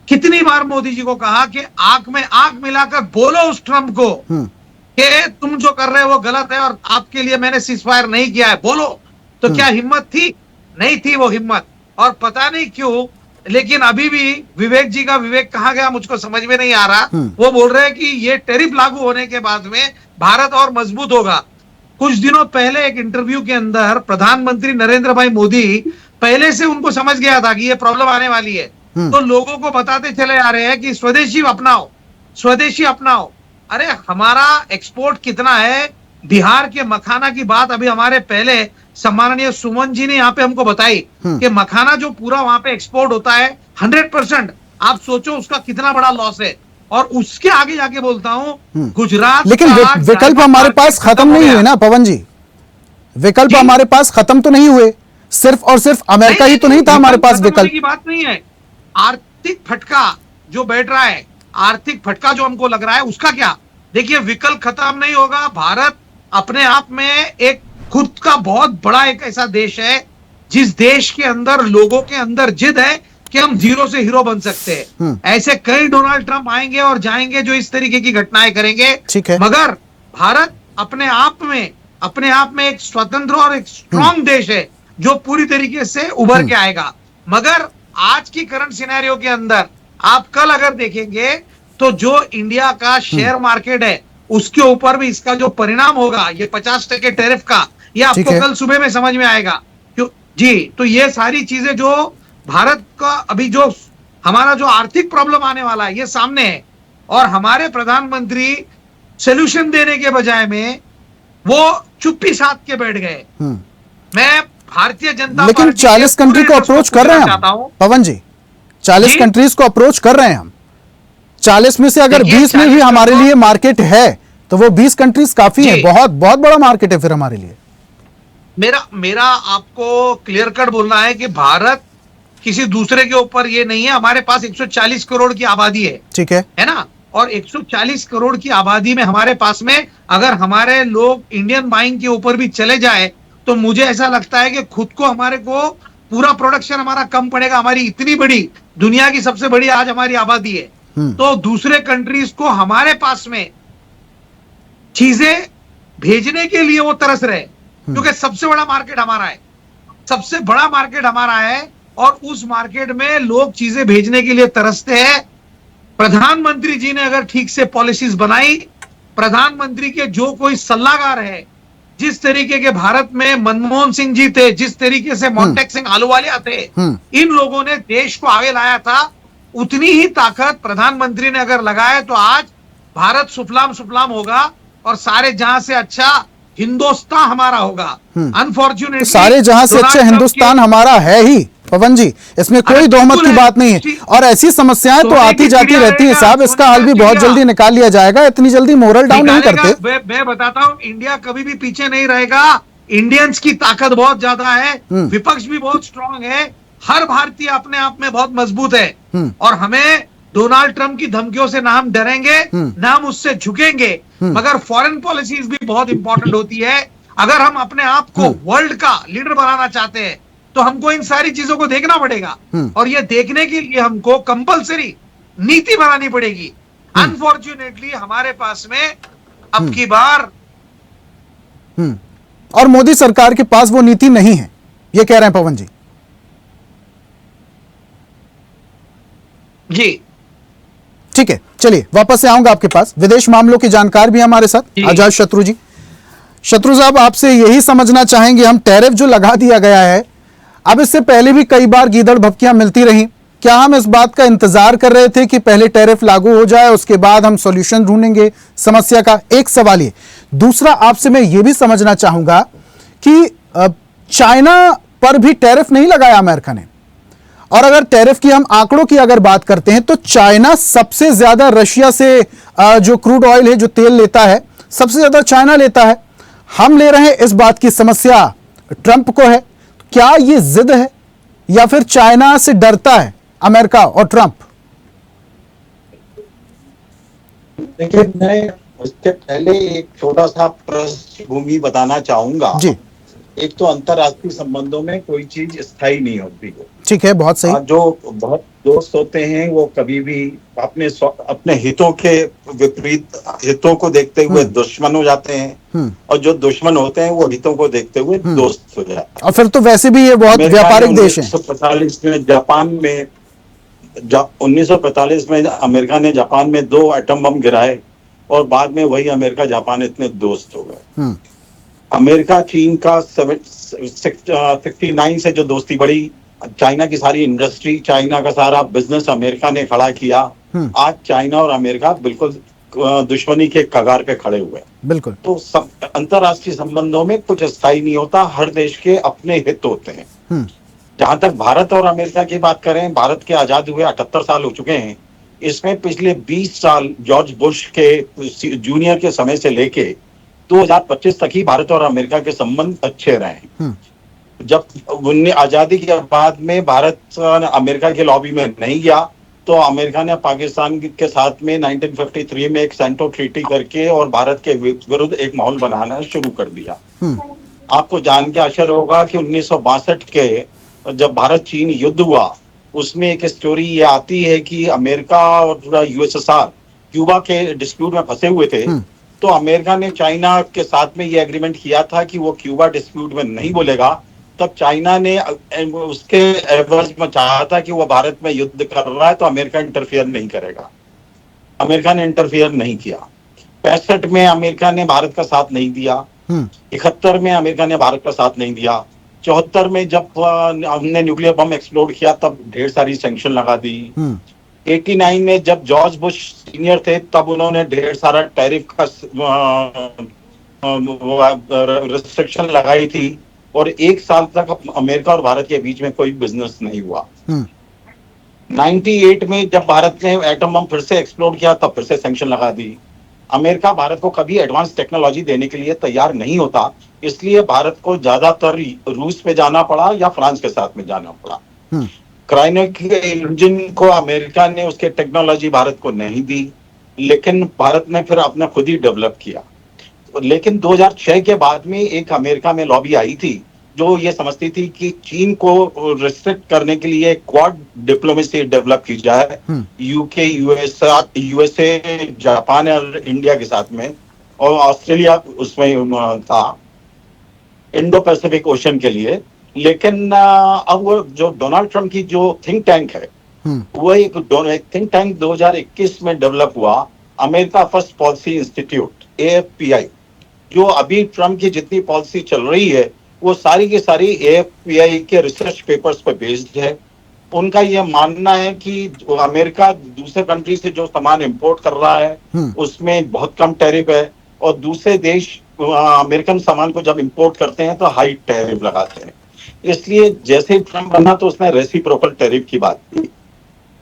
कितनी बार मोदी जी को कहा कि आंख में आंख मिलाकर बोलो उस ट्रंप को कि तुम जो कर रहे हो वो गलत है और आपके लिए मैंने सीजफायर नहीं किया है, बोलो। तो क्या हिम्मत थी? नहीं थी वो हिम्मत। और पता नहीं क्यों, लेकिन अभी भी विवेक जी का विवेक कहाँ गया मुझको समझ में नहीं आ रहा। वो बोल रहे हैं कि ये टैरिफ लागू होने के बाद में भारत और मजबूत होगा। कुछ दिनों पहले एक इंटरव्यू के अंदर प्रधानमंत्री नरेंद्र भाई मोदी पहले से उनको समझ गया था कि ये प्रॉब्लम आने वाली है, तो लोगों को बताते चले आ रहे हैं कि स्वदेशी अपनाओ, स्वदेशी अपनाओ। अरे हमारा एक्सपोर्ट कितना है? बिहार के मखाना की बात अभी हमारे पहले सम्माननीय सुमन जी ने यहाँ पे हमको बताई कि मखाना जो पूरा वहां पे एक्सपोर्ट होता है 100%, आप सोचो उसका कितना बड़ा लॉस है। और उसके आगे जाके बोलता हूँ गुजरात, लेकिन विकल्प हमारे पास खत्म नहीं हुए ना पवन जी, विकल्प हमारे पास खत्म तो नहीं हुए। सिर्फ और सिर्फ अमेरिका ही तो नहीं था हमारे पास विकल्प की बात नहीं है। आर्थिक फटका जो बैठ रहा है, आर्थिक फटका जो हमको लग रहा है, उसका क्या? देखिए विकल्प खत्म नहीं होगा। भारत अपने आप में एक खुद का बहुत बड़ा एक ऐसा देश है जिस देश के अंदर लोगों के अंदर जिद है कि हम जीरो से हीरो बन सकते हैं। ऐसे कई डोनाल्ड ट्रंप आएंगे और जाएंगे जो इस तरीके की घटनाएं करेंगे, मगर भारत अपने आप में एक स्वतंत्र और एक स्ट्रांग देश है जो पूरी तरीके से उभर के आएगा। मगर आज की करंट सिनेरियो के अंदर आप कल अगर देखेंगे तो जो इंडिया का शेयर मार्केट है उसके ऊपर भी इसका जो परिणाम होगा, ये 50% टैरिफ का, ये ठीक आपको है। कल सुबह में समझ में आएगा। क्यों जी, तो ये सारी चीजें जो भारत का अभी जो हमारा जो आर्थिक प्रॉब्लम आने वाला है ये सामने है, और हमारे प्रधानमंत्री सोल्यूशन देने के बजाय में वो चुप्पी साध के बैठ गए। मैं भारतीय जनता लेकिन पार्टी के 40 कंट्री पूरे को देश अप्रोच कर रहे हैं चाहता हम हूं। पवन जी, 40 जी? कंट्रीज को अप्रोच कर रहे हैं हम। 40 में से अगर देखिए, 20 में भी 40 हमारे को- लिए मार्केट है तो वो 20 कंट्रीज काफी है, जी। बहुत बहुत बड़ा मार्केट है फिर हमारे लिए। मेरा आपको क्लियर कट बोलना है कि भारत किसी दूसरे के ऊपर ये नहीं है। हमारे पास 140 करोड़ की आबादी ठीक है। है ना, और 140 करोड़ की आबादी में हमारे पास में अगर हमारे लोग इंडियन बाइंग के ऊपर भी चले जाए तो मुझे ऐसा लगता है कि खुद को हमारे को पूरा प्रोडक्शन हमारा कम पड़ेगा। हमारी इतनी बड़ी दुनिया की सबसे बड़ी आज हमारी आबादी है, तो दूसरे कंट्रीज को हमारे पास में चीजें भेजने के लिए वो तरस रहे, क्योंकि सबसे बड़ा मार्केट हमारा है, सबसे बड़ा मार्केट हमारा है, और उस मार्केट में लोग चीजें भेजने के लिए तरसते हैं। प्रधानमंत्री जी ने अगर ठीक से पॉलिसीज बनाई, प्रधानमंत्री के जो कोई सलाहकार है, जिस तरीके के भारत में मनमोहन सिंह जी थे, जिस तरीके से मोंटेक सिंह आलूवालिया थे, इन लोगों ने देश को आगे लाया था, उतनी ही ताकत प्रधानमंत्री ने अगर लगाए तो आज भारत सुफलाम सुफलाम होगा और सारे जहां से अच्छा हिंदुस्तान हमारा होगा। अनफॉर्चुनेटली तो सारे जहां से अच्छा हिंदुस्तान हमारा है ही पवन जी, इसमें कोई दोहमत की बात नहीं है। और ऐसी समस्याएं तो आती जाती रहती है साहब, इसका हल भी बहुत जल्दी निकाल लिया जाएगा, इतनी जल्दी मोरल डाउन नहीं करते। मैं बताता हूं, इंडिया कभी भी पीछे नहीं रहेगा। इंडियंस की ताकत बहुत ज्यादा है, विपक्ष भी बहुत स्ट्रांग है, हर भारतीय अपने आप में बहुत मजबूत है, और हमें डोनाल्ड ट्रंप की धमकियों से ना हम डरेंगे ना हम उससे झुकेंगे, मगर फॉरेन पॉलिसीज भी बहुत इंपॉर्टेंट होती है। अगर हम अपने आप को वर्ल्ड का लीडर बनाना चाहते हैं तो हमको इन सारी चीजों को देखना पड़ेगा, और ये देखने के लिए हमको कंपलसरी नीति बनानी पड़ेगी। अनफॉर्चुनेटली हमारे पास में अब की बार और मोदी सरकार के पास वो नीति नहीं है, ये कह रहे हैं पवन जी। जी ठीक है, चलिए वापस से आऊंगा आपके पास। विदेश मामलों के जानकार भी हमारे साथ आजाद शत्रु जी। शत्रु साहब, आपसे यही समझना चाहेंगे, हम टैरिफ जो लगा दिया गया है, अब इससे पहले भी कई बार गीदड़ भभकियां मिलती रही, क्या हम इस बात का इंतजार कर रहे थे कि पहले टैरिफ लागू हो जाए उसके बाद हम सॉल्यूशन ढूंढेंगे समस्या का? एक सवाल ये। दूसरा, आपसे मैं ये भी समझना चाहूंगा कि चाइना पर भी टैरिफ नहीं लगाया अमेरिका ने, और अगर टैरिफ की हम आंकड़ों की अगर बात करते हैं तो चाइना सबसे ज्यादा रशिया से जो क्रूड ऑयल है, जो तेल लेता है, सबसे ज्यादा चाइना लेता है। हम ले रहे हैं, इस बात की समस्या ट्रंप को है। क्या ये जिद है या फिर चाइना से डरता है अमेरिका और ट्रंप? देखिए, मैं उसके पहले एक छोटा सा पृष्ठभूमि बताना चाहूंगा जी। एक तो अंतर्राष्ट्रीय संबंधों में कोई चीज स्थायी नहीं होती है, ठीक है, बहुत सही। जो बहुत दोस्त होते हैं वो कभी भी अपने हितों के विपरीत हितों को देखते हुए दुश्मन हो जाते हैं, और जो दुश्मन होते हैं वो हितों को देखते हुए दोस्त हो जाते हैं। और फिर तो वैसे भी ये बहुत व्यापारिक देश है। 1945 में जापान में 1945 में अमेरिका ने जापान में 2 एटम बम गिराए, और बाद में वही अमेरिका जापान इतने दोस्त हो गए। अमेरिका चीन का 69 से जो दोस्ती बढ़ी, चाइना की सारी इंडस्ट्री, चाइना का सारा बिजनेस अमेरिका ने खड़ा किया। आज चाइना और अमेरिका बिल्कुल दुश्मनी के कगार पे खड़े हुए। बिल्कुल। तो अंतर्राष्ट्रीय संबंधों में कुछ स्थायी नहीं होता, हर देश के अपने हित होते हैं। जहां तक भारत और अमेरिका की बात करें, भारत के आजाद हुए 78 साल हो चुके हैं। इसमें पिछले 20 साल जॉर्ज बुश के जूनियर के समय से लेके 2025 तक ही भारत और अमेरिका के संबंध अच्छे रहे। जब आजादी के बाद में भारत अमेरिका के लॉबी में नहीं गया, तो अमेरिका ने पाकिस्तान के साथ में 1953 में एक सेंटो ट्रीटी करके और भारत के विरुद्ध एक माहौल बनाना शुरू कर दिया। आपको जान के आश्चर्य होगा कि 1962 के जब भारत चीन युद्ध हुआ, उसमें एक स्टोरी ये आती है कि अमेरिका और यूएसएसआर क्यूबा के डिस्प्यूट में फंसे हुए थे, तो अमेरिका ने चाइना के साथ में ये एग्रीमेंट किया था कि वो क्यूबा डिस्प्यूट में नहीं बोलेगा। तब चाइना ने उसके एवज में चाहा था कि वो भारत में युद्ध कर रहा है तो अमेरिका इंटरफियर नहीं करेगा। अमेरिका ने इंटरफियर नहीं किया। 65 में अमेरिका ने भारत का साथ नहीं दिया। 71 में अमेरिका ने भारत का साथ नहीं दिया। 74 में जब हमने न्यूक्लियर बम एक्सप्लोड किया तब ढेर सारी सैंक्शन लगा दी। 89 में जब जॉर्ज बुश सीनियर थे तब उन्होंने ढेर सारा टैरिफ का रिस्ट्रिक्शन लगाई थी और 1 साल तक अमेरिका और भारत के बीच में कोई बिजनेस नहीं हुआ। 98 में जब भारत ने एटम बम फिर से एक्सप्लोड किया तब फिर से सैंक्शन लगा दी। अमेरिका भारत को कभी एडवांस टेक्नोलॉजी देने के लिए तैयार नहीं होता, इसलिए भारत को ज्यादातर रूस पे जाना पड़ा या फ्रांस के साथ में जाना पड़ा। क्रायोनिक इंजन को अमेरिका ने उसके टेक्नोलॉजी भारत को नहीं दी, लेकिन भारत ने फिर अपना खुद ही डेवलप किया। लेकिन 2006 के बाद में एक अमेरिका में लॉबी आई थी जो ये समझती थी कि चीन को रिस्ट्रिक्ट करने के लिए क्वाड डिप्लोमेसी डेवलप की जाए, यूके, यूएसए, जापान और इंडिया के साथ में, और ऑस्ट्रेलिया उसमें था इंडो पैसिफिक ओशन के लिए। लेकिन अब वो जो डोनाल्ड ट्रम्प की जो थिंक टैंक है वो एक थिंक टैंक 2021 में डेवलप हुआ, America first policy institute AFPI, जो अभी ट्रम्प की जितनी पॉलिसी चल रही है वो सारी की सारी AFPI के रिसर्च पेपर्स पर बेस्ड है। उनका यह मानना है कि अमेरिका दूसरे कंट्री से जो सामान इंपोर्ट कर रहा है उसमें बहुत कम टैरिफ है और दूसरे देश अमेरिकन सामान को जब इंपोर्ट करते हैं तो हाई टैरिफ लगाते हैं। इसलिए जैसे ट्रम्प बना तो उसने रेसिप्रोकल टैरिफ की बात की,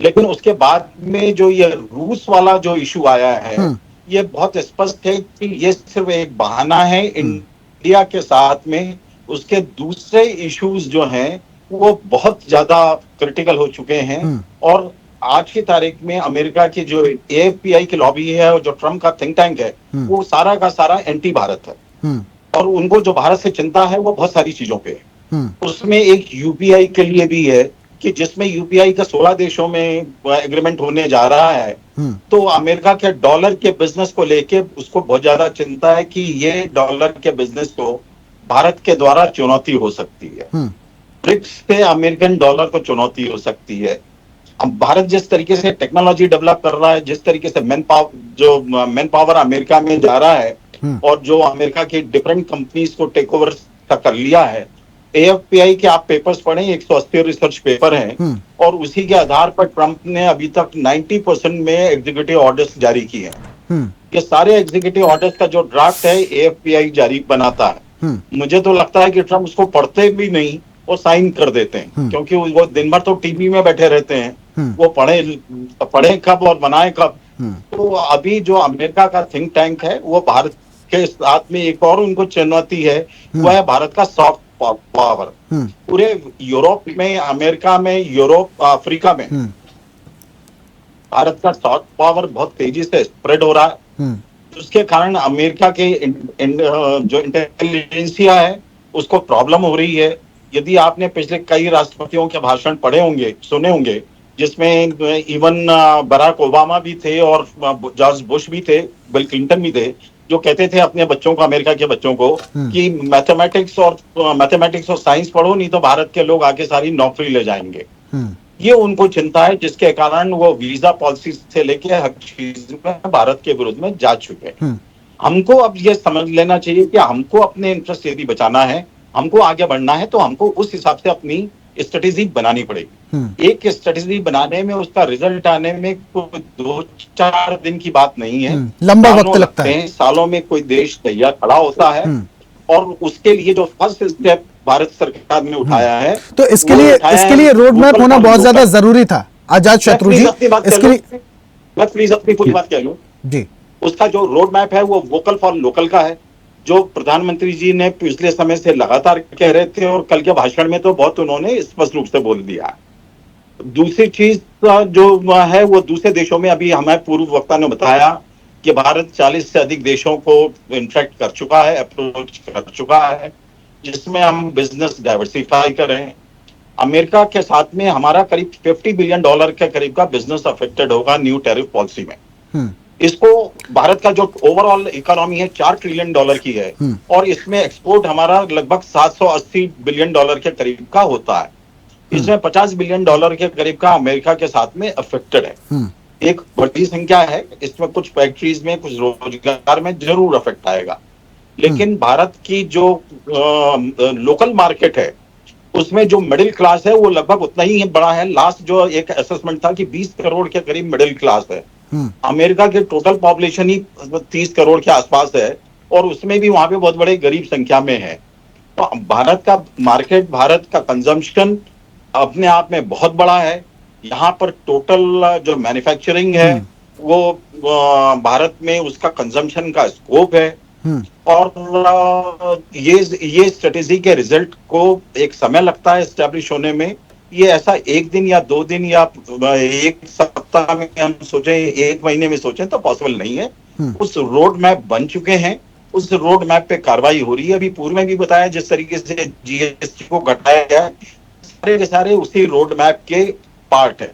लेकिन उसके बाद में जो ये रूस वाला जो इशू आया है ये बहुत स्पष्ट है कि ये सिर्फ एक बहाना है इंडिया के साथ में। उसके दूसरे इश्यूज जो हैं वो बहुत ज्यादा क्रिटिकल हो चुके हैं और आज की तारीख में अमेरिका की जो AFPI की लॉबी है और जो ट्रम्प का थिंक टैंक है वो सारा का सारा एंटी भारत है और उनको जो भारत से चिंता है वो बहुत सारी चीजों पे है। उसमें एक UPI के लिए भी है कि जिसमें UPI का 16 देशों में एग्रीमेंट होने जा रहा है, तो अमेरिका के डॉलर के बिजनेस को लेके उसको बहुत ज्यादा चिंता है कि ये डॉलर के बिजनेस को भारत के द्वारा चुनौती हो सकती है। ब्रिक्स से अमेरिकन डॉलर को चुनौती हो सकती है। अब भारत जिस तरीके से टेक्नोलॉजी डेवलप कर रहा है, जिस तरीके से मैन पावर अमेरिका में जा रहा है और जो अमेरिका की डिफरेंट कंपनीज को टेक ओवर कर लिया है, AFPI के आप पेपर्स पढ़ें, 180 रिसर्च पेपर हैं और उसी के आधार पर ट्रम्प ने अभी तक 90% में एग्जीक्यूटिव ऑर्डर्स जारी किए हैं। ये सारे एग्जीक्यूटिव ऑर्डर्स का जो ड्राफ्ट है AFPI जारी बनाता है। मुझे तो लगता है कि ट्रम्प उसको पढ़ते भी नहीं और साइन कर देते हैं, क्योंकि वो दिन भर तो टीवी में बैठे रहते हैं, वो पढ़े कब और बनाए कब। तो अभी जो अमेरिका का थिंक टैंक है वो भारत के साथ में एक और उनको चुनौती है, वो है भारत का सॉफ्ट पावर। पूरे यूरोप में, अमेरिका में, यूरोप, अफ्रीका में भारत का सॉफ्ट पावर बहुत तेजी से स्प्रेड हो रहा है। उसके कारण अमेरिका के जो इंटेलिजेंसिया है उसको प्रॉब्लम हो रही है। यदि आपने पिछले कई राष्ट्रपतियों के भाषण पढ़े होंगे, सुने होंगे, जिसमें इवन बराक ओबामा भी थे और जॉर्ज बुश भी थे, बिल क्लिंटन भी थे, जो कहते थे अपने बच्चों को, अमेरिका के बच्चों को, कि मैथमेटिक्स और साइंस पढ़ो, नहीं तो भारत के लोग आके सारी नौकरी ले जाएंगे। ये उनको चिंता है, जिसके कारण वो वीजा पॉलिसी से लेके हर चीज में भारत के विरुद्ध में जा चुके हैं। हमको अब ये समझ लेना चाहिए कि हमको अपने इंटरेस्ट यदि बचाना है, हमको आगे बढ़ना है, तो हमको उस हिसाब से अपनी स्ट्रेटेजी बनानी पड़ेगी। एक स्ट्रेटेजी बनाने में, उसका रिजल्ट आने में कोई 2-4 दिन की बात नहीं है, लंबा वक्त लगता है। सालों में कोई देश तैयार खड़ा होता है और उसके लिए जो फर्स्ट स्टेप भारत सरकार ने उठाया है, तो इसके लिए रोड मैप होना बहुत ज्यादा जरूरी था। आजाद शत्रु जी, इसके लिए मैं प्लीज अपनी पूरी बात कह लूं जी। उसका जो रोड मैप है वो वोकल फॉर लोकल का है, जो प्रधानमंत्री जी ने पिछले समय से लगातार कह रहे थे और कल के भाषण में तो बहुत उन्होंने स्पष्ट रूप से बोल दिया। दूसरी चीज जो है वो दूसरे देशों में, अभी हमें पूर्व वक्ता ने बताया कि भारत 40 से अधिक देशों को इंटरेक्ट कर चुका है, अप्रोच कर चुका है, जिसमें हम बिजनेस डाइवर्सिफाई करें। अमेरिका के साथ में हमारा करीब $50 बिलियन के करीब का बिजनेस अफेक्टेड होगा न्यू टैरिफ पॉलिसी में। इसको भारत का जो ओवरऑल इकोनॉमी है $4 ट्रिलियन की है और इसमें एक्सपोर्ट हमारा लगभग $780 बिलियन के करीब का होता है। इसमें $50 बिलियन के करीब का अमेरिका के साथ में अफेक्टेड है। एक बड़ी संख्या है, इसमें कुछ फैक्ट्रीज में, कुछ रोजगार में जरूर अफेक्ट आएगा। लेकिन भारत की जो लोकल मार्केट है उसमें जो मिडिल क्लास है वो लगभग उतना ही बड़ा है। लास्ट जो एक असेसमेंट था कि 20 करोड़ के करीब मिडिल क्लास है। अमेरिका के टोटल पॉपुलेशन ही 30 करोड़ के आसपास है और उसमें भी वहां पे बहुत बड़े गरीब संख्या में है। तो भारत का मार्केट, भारत का कंजम्पशन अपने आप में बहुत बड़ा है। यहाँ पर टोटल जो मैन्युफैक्चरिंग है वो भारत में उसका कंजम्पशन का स्कोप है और ये स्ट्रेटेजी के रिजल्ट को एक समय लगता है एस्टेब्लिश होने में। ये ऐसा एक दिन या 2 दिन या एक सप्ताह में हम सोचें, 1 महीने में सोचें तो पॉसिबल नहीं है। उस रोड मैप बन चुके हैं, उस रोड मैप पे कार्रवाई हो रही है। अभी पूर्व में भी बताया जिस तरीके से जीएसटी को घटाया गया, सारे के सारे उसी रोड मैप के पार्ट है।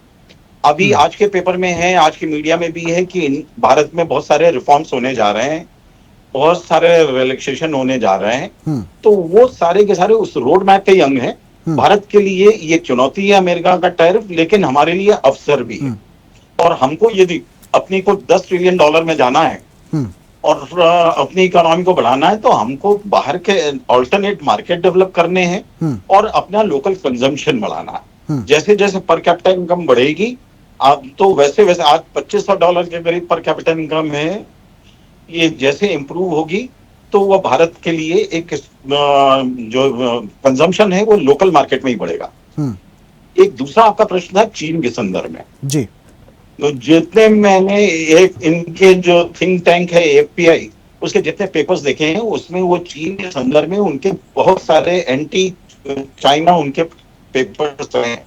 अभी आज के पेपर में है, आज की मीडिया में भी है कि भारत में बहुत सारे रिफॉर्म्स होने जा रहे हैं, बहुत सारे रिलैक्सेशन होने जा रहे हैं। तो वो सारे के सारे उस रोड मैप के अंग हैं। भारत के लिए ये चुनौती है अमेरिका का टैरिफ, लेकिन हमारे लिए अवसर भी है। और हमको यदि अपनी को $10 ट्रिलियन में जाना है और अपनी इकोनॉमी को बढ़ाना है तो हमको बाहर के ऑल्टरनेट मार्केट डेवलप करने हैं और अपना लोकल कंजम्पशन बढ़ाना है। जैसे जैसे पर कैपिटा इनकम बढ़ेगी तो वैसे वैसे आज $2500 के करीब पर कैपिटा इनकम है, ये जैसे इंप्रूव होगी तो वह भारत के लिए एक जो कंजम्पशन है वो लोकल मार्केट में ही बढ़ेगा। एक दूसरा आपका प्रश्न था चीन के संदर्भ में जी। तो जितने मैंने एक इनके जो थिंक टैंक है एफपीआई, उसके जितने पेपर्स देखे हैं उसमें वो चीन के संदर्भ में उनके बहुत सारे एंटी चाइना उनके पेपर्स हैं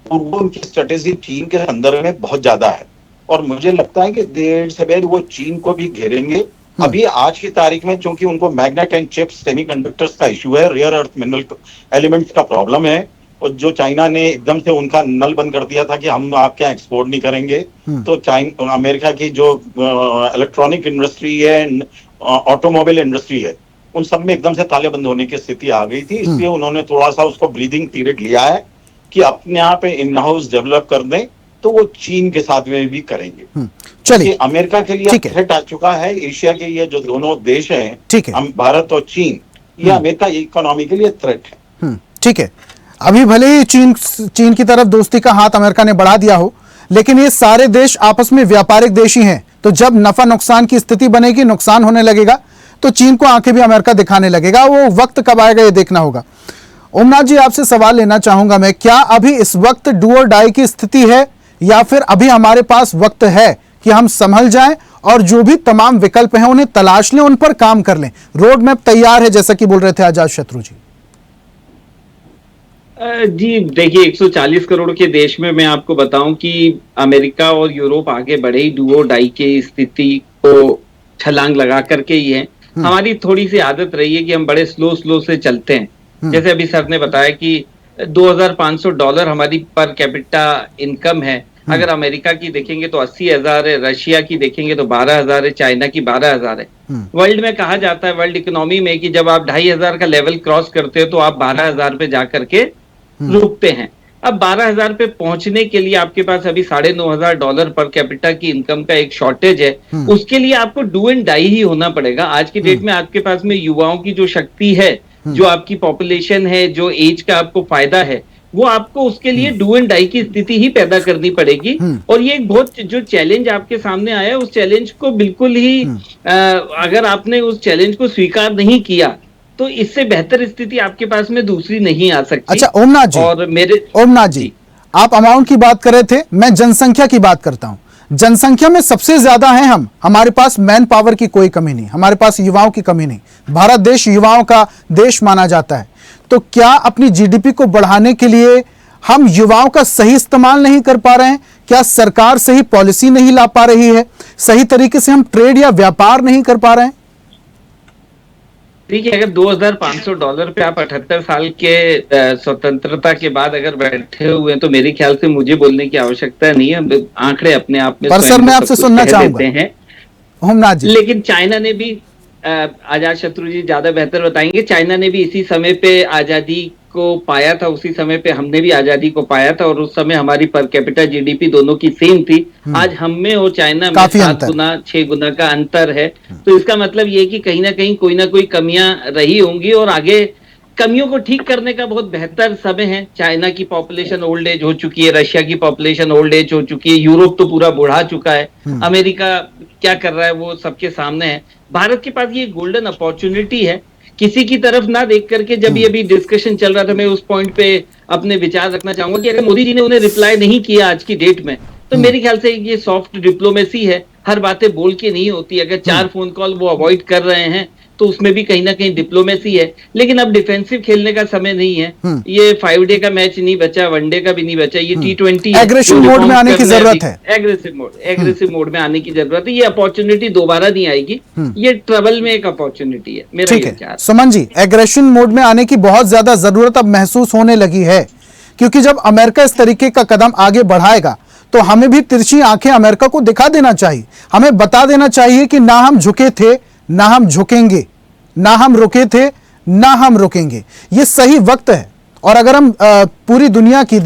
और वो उनकी स्ट्रेटेजी चीन के संदर्भ में बहुत ज्यादा है और मुझे लगता है कि देर से देर वो चीन को भी घेरेंगे। अभी आज की तारीख में चूंकि उनको मैग्नेट एंड चिप्स सेमीकंडक्टर्स का इशू है, रेयर अर्थ मिनरल एलिमेंट्स का प्रॉब्लम है और जो चाइना ने एकदम से उनका नल बंद कर दिया था कि हम आपके यहाँ एक्सपोर्ट नहीं करेंगे, तो अमेरिका की जो इलेक्ट्रॉनिक इंडस्ट्री है, ऑटोमोबाइल इंडस्ट्री है, उन सब में एकदम से ताले बंद होने की स्थिति आ गई थी। इसलिए उन्होंने थोड़ा सा उसको ब्रीदिंग पीरियड लिया है कि अपने यहाँ पे इन हाउस डेवलप कर दें, तो वो चीन के साथ में भी करेंगे। चलिए, अमेरिका के लिए थ्रेट आ चुका है। एशिया के ये जो दोनों देश हैं, भारत और चीन, ये अमेरिका इकोनॉमी के लिए थ्रेट है। ठीक है, अभी भले ही चीन की तरफ दोस्ती का हाथ अमेरिका ने बढ़ा दिया हो, लेकिन ये सारे देश आपस में व्यापारिक देश ही हैं। तो जब नफा नुकसान की स्थिति बनेगी, नुकसान होने लगेगा, तो चीन को आंखें भी अमेरिका दिखाने लगेगा। वो वक्त कब आएगा ये देखना होगा। ओमनाथ जी, आपसे सवाल लेना चाहूंगा मैं, क्या अभी इस वक्त डू और डाई की स्थिति है या फिर अभी हमारे पास वक्त है कि हम संभल जाएं और जो भी तमाम विकल्प हैं उन्हें तलाश लें, उन पर काम कर लें? रोड मैप तैयार है जैसा कि बोल रहे थे आजाद शत्रु जी। जी देखिए, 140 करोड़ के देश में मैं आपको बताऊं कि अमेरिका और यूरोप आगे बढ़े ही डू और डाई की स्थिति को छलांग लगा करके ही है। हमारी थोड़ी सी आदत रही है कि हम बड़े स्लो से चलते हैं। जैसे अभी सर ने बताया कि $2,500 हमारी पर कैपिटा इनकम है। अगर अमेरिका की देखेंगे तो 80,000 है, रशिया की देखेंगे तो 12,000 है, चाइना की 12,000 है। वर्ल्ड में कहा जाता है, वर्ल्ड इकोनॉमी में, कि जब आप 2,500 का लेवल क्रॉस करते हो तो आप 12,000 पे जाकर के रुकते हैं। अब 12,000 पे पहुंचने के लिए आपके पास अभी $9,500 पर कैपिटा की इनकम का एक शॉर्टेज है। उसके लिए आपको डू एंड डाई ही होना पड़ेगा। आज की डेट में आपके पास में युवाओं की जो शक्ति है, जो आपकी पॉपुलेशन है, जो एज का आपको फायदा है, वो आपको उसके लिए डू एंड डाई की स्थिति ही पैदा करनी पड़ेगी। और ये एक बहुत जो चैलेंज आपके सामने आया है, उस चैलेंज को बिल्कुल ही अगर आपने उस चैलेंज को स्वीकार नहीं किया तो इससे बेहतर स्थिति आपके पास में दूसरी नहीं आ सकती। अच्छा ओमनाथ जी, और ओमनाथ जी, आप अमाउंट की बात कर रहे थे, मैं जनसंख्या की बात करता हूं। जनसंख्या में सबसे ज्यादा है हम, हमारे पास मैन पावर की कोई कमी नहीं, हमारे पास युवाओं की कमी नहीं। भारत देश युवाओं का देश माना जाता है। तो क्या अपनी जीडीपी को बढ़ाने के लिए हम युवाओं का सही इस्तेमाल नहीं कर पा रहे हैं? क्या सरकार सही पॉलिसी नहीं ला पा रही है? सही तरीके से हम ट्रेड या व्यापार नहीं कर पा रहे हैं? देखिए, अगर $2,500 पे आप 78 साल के स्वतंत्रता के बाद अगर बैठे हुए हैं तो मेरे ख्याल से मुझे बोलने की आवश्यकता नहीं है। आंकड़े अपने आप में, पर सर मैं आपसे सुनना चाहूंगा हैं ओमनाथ जी। लेकिन चाइना ने भी, आजाद शत्रु जी ज्यादा बेहतर बताएंगे, चाइना ने भी इसी समय पे आजादी को पाया था उसी समय पे हमने भी आजादी को पाया था, और उस समय हमारी पर कैपिटा जीडीपी दोनों की सेम थी। आज हम में और चाइना में 7 गुना 6 गुना का अंतर है। तो इसका मतलब ये है कि कहीं ना कोई कमियां रही होंगी, और आगे कमियों को ठीक करने का बहुत बेहतर समय है। चाइना की पॉपुलेशन ओल्ड एज हो चुकी है, रशिया की पॉपुलेशन ओल्ड एज हो चुकी है, यूरोप तो पूरा बुढ़ा चुका है, अमेरिका क्या कर रहा है वो सबके सामने है। भारत के पास ये गोल्डन अपॉर्चुनिटी है, किसी की तरफ ना देख करके। जब ये अभी डिस्कशन चल रहा था, मैं उस पॉइंट पे अपने विचार रखना चाहूंगा कि अगर मोदी जी ने उन्हें रिप्लाई नहीं किया आज की डेट में, तो मेरे ख्याल से ये सॉफ्ट डिप्लोमेसी है, हर बातें बोल के नहीं होती। अगर 4 फोन कॉल वो अवॉइड कर रहे हैं तो उसमें भी कहीं ना कहीं डिप्लोमेसी है। लेकिन अब डिफेंसिव खेलने का समय नहीं है। ये 5 डे का मैच नहीं बचा, 1 डे का भी नहीं बचा, ये T20 एग्रेसिव मोड में आने की जरूरत है। एग्रेसिव मोड में आने की जरूरत है। ये अपॉर्चुनिटी दोबारा नहीं आएगी, ये ट्रबल में एक अपॉर्चुनिटी है, मेरा ये विचार। सुमन जी, एग्रेशन मोड में आने की बहुत ज्यादा जरूरत अब महसूस होने लगी है, क्योंकि जब अमेरिका इस तरीके का कदम आगे बढ़ाएगा तो हमें भी तिरछी आंखें अमेरिका को दिखा देना चाहिए। हमें बता देना चाहिए कि ना हम झुके थे, ना हम झुकेंगे, ना हम रुके थे, ना हम रुकेंगे। ये सही वक्त है। और अगर हम पूरी दुनिया की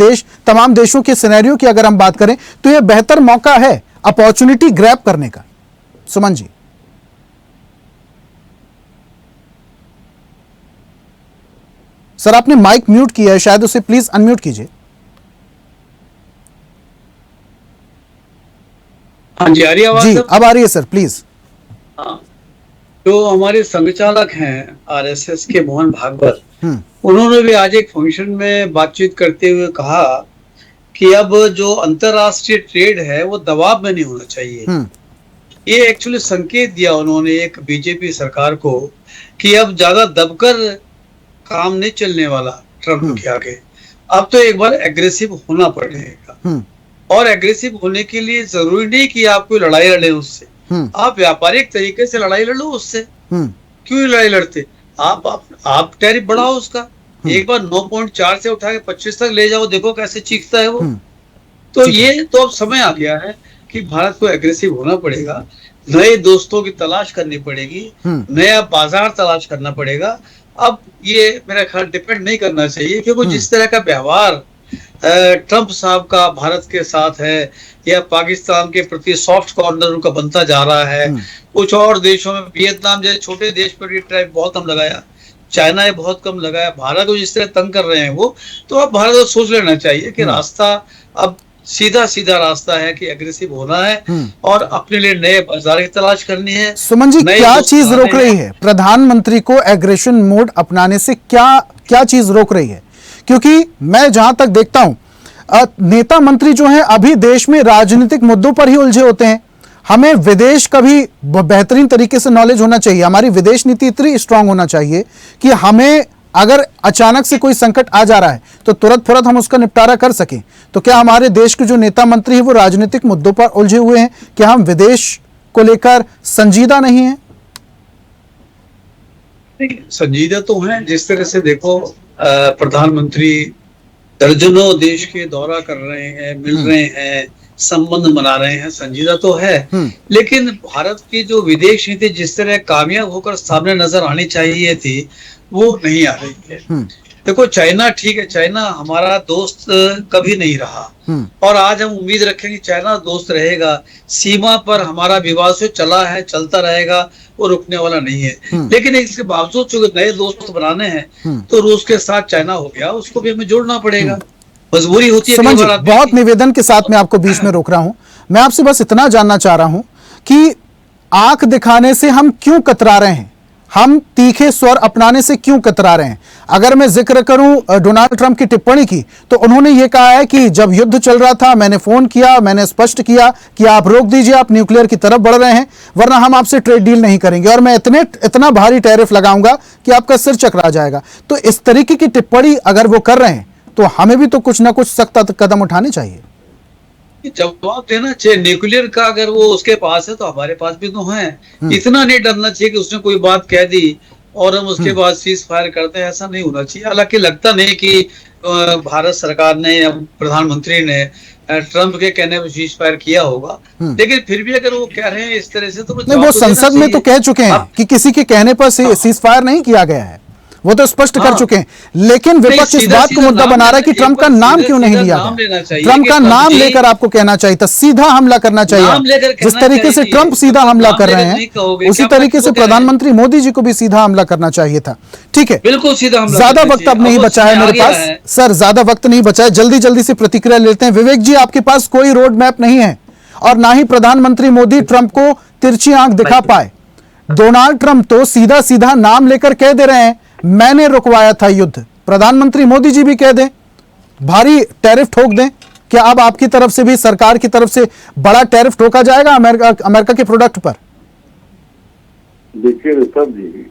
तमाम देशों के सिनेरियो की अगर हम बात करें तो यह बेहतर मौका है अपॉर्चुनिटी ग्रैब करने का। सुमन जी, सर आपने माइक म्यूट किया है, शायद उसे प्लीज अनम्यूट कीजिए। हाँ जी, आ रही है आवाज? जी अब आ रही है सर, प्लीज। जो हमारे संघचालक हैं आरएसएस के मोहन भागवत, उन्होंने भी आज एक फंक्शन में बातचीत करते हुए कहा कि अब जो अंतरराष्ट्रीय ट्रेड है वो दबाव में नहीं होना चाहिए। ये एक्चुअली संकेत दिया उन्होंने एक बीजेपी सरकार को कि अब ज्यादा दबकर काम नहीं चलने वाला ट्रम्प के आगे। अब तो एक बार एग्रेसिव होना पड़ेगा, और एग्रेसिव होने के लिए जरूरी नहीं कि आप कोई लड़ाई लड़े उससे, आप व्यापारिक तरीके से लड़ाई लड़ लो उससे। क्यों लड़ाई लड़ते? आप टैरिफ बढ़ाओ उसका, एक बार 9.4 से उठा के 25 तक ले जाओ, देखो कैसे चीखता है वो। तो ये तो अब समय आ गया है कि भारत को एग्रेसिव होना पड़ेगा, नए दोस्तों की तलाश करनी पड़ेगी, नया बाजार तलाश करना पड़ेगा। अब ये मेरा ख्याल डिपेंड नहीं करना चाहिए, क्योंकि जिस तरह का व्यवहार ट्रंप साहब का भारत के साथ है, या पाकिस्तान के प्रति सॉफ्ट कॉर्नर उनका बनता जा रहा है। कुछ और देशों में, वियतनाम जैसे छोटे देश पर ये टैरिफ बहुत कम लगाया, चाइना ने बहुत कम लगाया, भारत को जिस तरह तंग कर रहे हैं वो, तो अब भारत को सोच लेना चाहिए कि रास्ता अब सीधा रास्ता है कि एग्रेसिव होना है और अपने लिए नए बाजार की तलाश करनी है। सुमन जी, क्या चीज रोक रही है प्रधानमंत्री को एग्रेशन मोड अपनाने से? क्या चीज रोक रही है? क्योंकि मैं जहां तक देखता हूं, नेता मंत्री जो हैं अभी देश में राजनीतिक मुद्दों पर ही उलझे होते हैं। हमें विदेश का भी बेहतरीन तरीके से नॉलेज होना चाहिए, हमारी विदेश नीति इतनी स्ट्रांग होना चाहिए कि हमें अगर अचानक से कोई संकट आ जा रहा है तो तुरंत फौरन हम उसका निपटारा कर सकें। तो क्या हमारे देश के जो नेता मंत्री हैं वो राजनीतिक मुद्दों पर उलझे हुए हैं? क्या हम विदेश को लेकर संजीदा नहीं हैं? संजीदा तो हैं। जिस तरह से देखो, प्रधानमंत्री दर्जनों देश के दौरा कर रहे हैं, मिल रहे हैं, संबंध बना रहे हैं, संजीदा तो है। लेकिन भारत की जो विदेश नीति जिस तरह कामयाब होकर सामने नजर आनी चाहिए थी वो नहीं आ रही है। देखो, चाइना ठीक है, चाइना हमारा दोस्त कभी नहीं रहा, और आज हम उम्मीद रखेंगे चाइना दोस्त रहेगा। सीमा पर हमारा विवाद से चला है, चलता रहेगा, वो रुकने वाला नहीं है। लेकिन इसके बावजूद जो नए दोस्त बनाने हैं तो रूस के साथ चाइना हो गया, उसको भी हमें जोड़ना पड़ेगा, मजबूरी होती है। बहुत निवेदन के साथ मैं आपको बीच में रोक रहा हूं। मैं आपसे बस इतना जानना चाह रहा हूं कि आंख दिखाने से हम क्यों कतरा रहे हैं, हम तीखे स्वर अपनाने से क्यों कतरा रहे हैं? अगर मैं जिक्र करूं डोनाल्ड ट्रंप की टिप्पणी की, तो उन्होंने ये कहा है कि जब युद्ध चल रहा था मैंने फोन किया, मैंने स्पष्ट किया कि आप रोक दीजिए, आप न्यूक्लियर की तरफ बढ़ रहे हैं, वरना हम आपसे ट्रेड डील नहीं करेंगे, और मैं इतना भारी टैरिफ लगाऊंगा कि आपका सिर चकरा जाएगा। तो इस तरीके की टिप्पणी अगर वो कर रहे हैं तो हमें भी तो कुछ ना कुछ सख्त कदम उठाने चाहिए, जवाब देना चाहिए। न्यूक्लियर का अगर वो उसके पास है तो हमारे पास भी तो है। इतना नहीं डरना चाहिए कि उसने कोई बात कह दी और हम उसके बाद सीज फायर करते हैं, ऐसा नहीं होना चाहिए। हालांकि लगता नहीं कि भारत सरकार ने या प्रधानमंत्री ने ट्रंप के कहने पर सीज फायर किया होगा, लेकिन फिर भी अगर वो कह रहे हैं इस तरह से तो नहीं, वो संसद में तो कह चुके हैं कि किसी के कहने पर सीज फायर नहीं किया गया है। वो तो स्पष्ट कर चुके हैं। लेकिन विपक्ष इस बात को मुद्दा बना रहा है कि ट्रंप का नाम क्यों नहीं लिया गया। ट्रंप का नाम लेकर आपको कहना चाहिए था, सीधा हमला करना चाहिए। जिस तरीके से ट्रंप सीधा हमला कर रहे हैं उसी तरीके से प्रधानमंत्री मोदी जी को भी सीधा हमला करना चाहिए था। ठीक है, बिल्कुल सीधा हमला। ज्यादा वक्त अब नहीं बचा है मेरे पास सर, ज्यादा वक्त नहीं बचा है, जल्दी जल्दी से प्रतिक्रिया लेते हैं। विवेक जी, आपके पास कोई रोड मैप नहीं है और ना ही प्रधानमंत्री मोदी ट्रंप को तिरछी आंख दिखा पाए। डोनाल्ड ट्रंप तो सीधा सीधा नाम लेकर कह दे रहे हैं मैंने रुकवाया था युद्ध। प्रधानमंत्री मोदी जी भी कह दें, भारी टैरिफ ठोक दें, क्या अब आपकी तरफ से भी, सरकार की तरफ से बड़ा टैरिफ ठोका जाएगा अमेरिका के प्रोडक्ट पर? देखिए ऋषभ जी,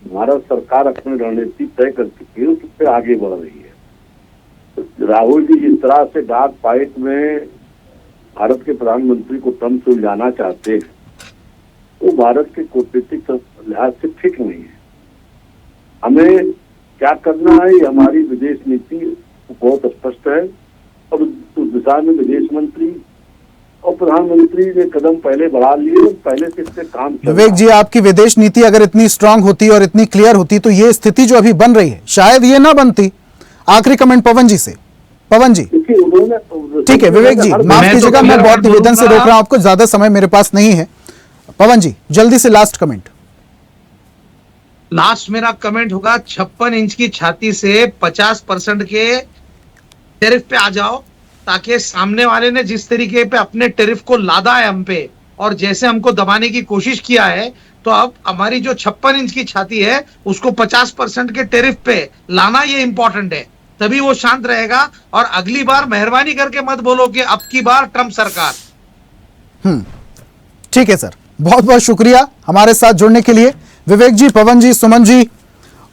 भारत सरकार अपनी रणनीति तय कर चुकी है, उस पर आगे बढ़ रही है। राहुल जी जिस तरह से डाक फाइट में भारत के प्रधानमंत्री को ट्रंप से उलझाना चाहते हैं, वो भारत के कूटनीतिक लिहाज से ठीक नहीं है। हमें क्या करना है, ये हमारी विदेश नीति बहुत स्पष्ट है और उस दिशा में विदेश मंत्री और प्रधानमंत्री ने कदम पहले बढ़ा लिए, पहले से इससे काम। विवेक जी, आपकी विदेश नीति अगर इतनी स्ट्रांग होती और इतनी क्लियर होती तो ये स्थिति जो अभी बन रही है शायद ये ना बनती। आखिरी कमेंट पवन जी से। पवन जी, ठीक है विवेक जी, माफ कीजिएगा, मैं बहुत निवेदन से रोक रहा हूं आपको, ज्यादा समय मेरे पास नहीं है। पवन जी जल्दी से लास्ट कमेंट। लास्ट मेरा कमेंट होगा, 56 इंच की छाती से 50% के टैरिफ पे आ जाओ, ताकि सामने वाले ने जिस तरीके पे अपने टैरिफ को लादा है हम पे और जैसे हमको दबाने की कोशिश किया है, तो अब हमारी जो 56 इंच की छाती है उसको 50% के टैरिफ पे लाना ये इंपॉर्टेंट है, तभी वो शांत रहेगा। और अगली बार मेहरबानी करके मत बोलो कि अब की बार ट्रंप सरकार। ठीक है सर, बहुत बहुत शुक्रिया हमारे साथ जुड़ने के लिए। विवेक जी, पवन जी, सुमन जी,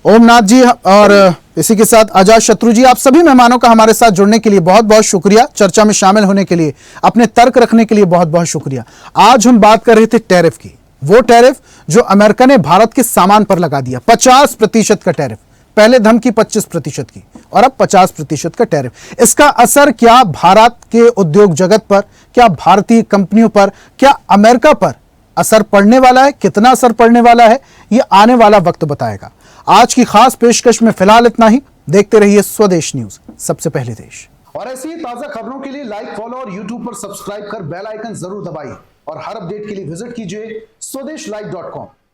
ओमनाथ जी और इसी के साथ आजाद शत्रु जी, आप सभी मेहमानों का हमारे साथ जुड़ने के लिए बहुत बहुत शुक्रिया। चर्चा में शामिल होने के लिए, अपने तर्क रखने के लिए बहुत बहुत शुक्रिया। आज हम बात कर रहे थे टैरिफ की, वो टैरिफ जो अमेरिका ने भारत के सामान पर लगा दिया, 50% का टैरिफ। पहले धमकी 25% की और अब 50% का टैरिफ। इसका असर क्या भारत के उद्योग जगत पर, क्या भारतीय कंपनियों पर, क्या अमेरिका पर असर पड़ने वाला है, कितना असर पड़ने वाला है, यह आने वाला वक्त बताएगा। आज की खास पेशकश में फिलहाल इतना ही। देखते रहिए स्वदेश न्यूज, सबसे पहले देश। और ऐसी ताजा खबरों के लिए लाइक, फॉलो और यूट्यूब पर सब्सक्राइब कर बेल आइकन जरूर दबाइए और हर अपडेट के लिए विजिट कीजिए स्वदेशलाइव.com।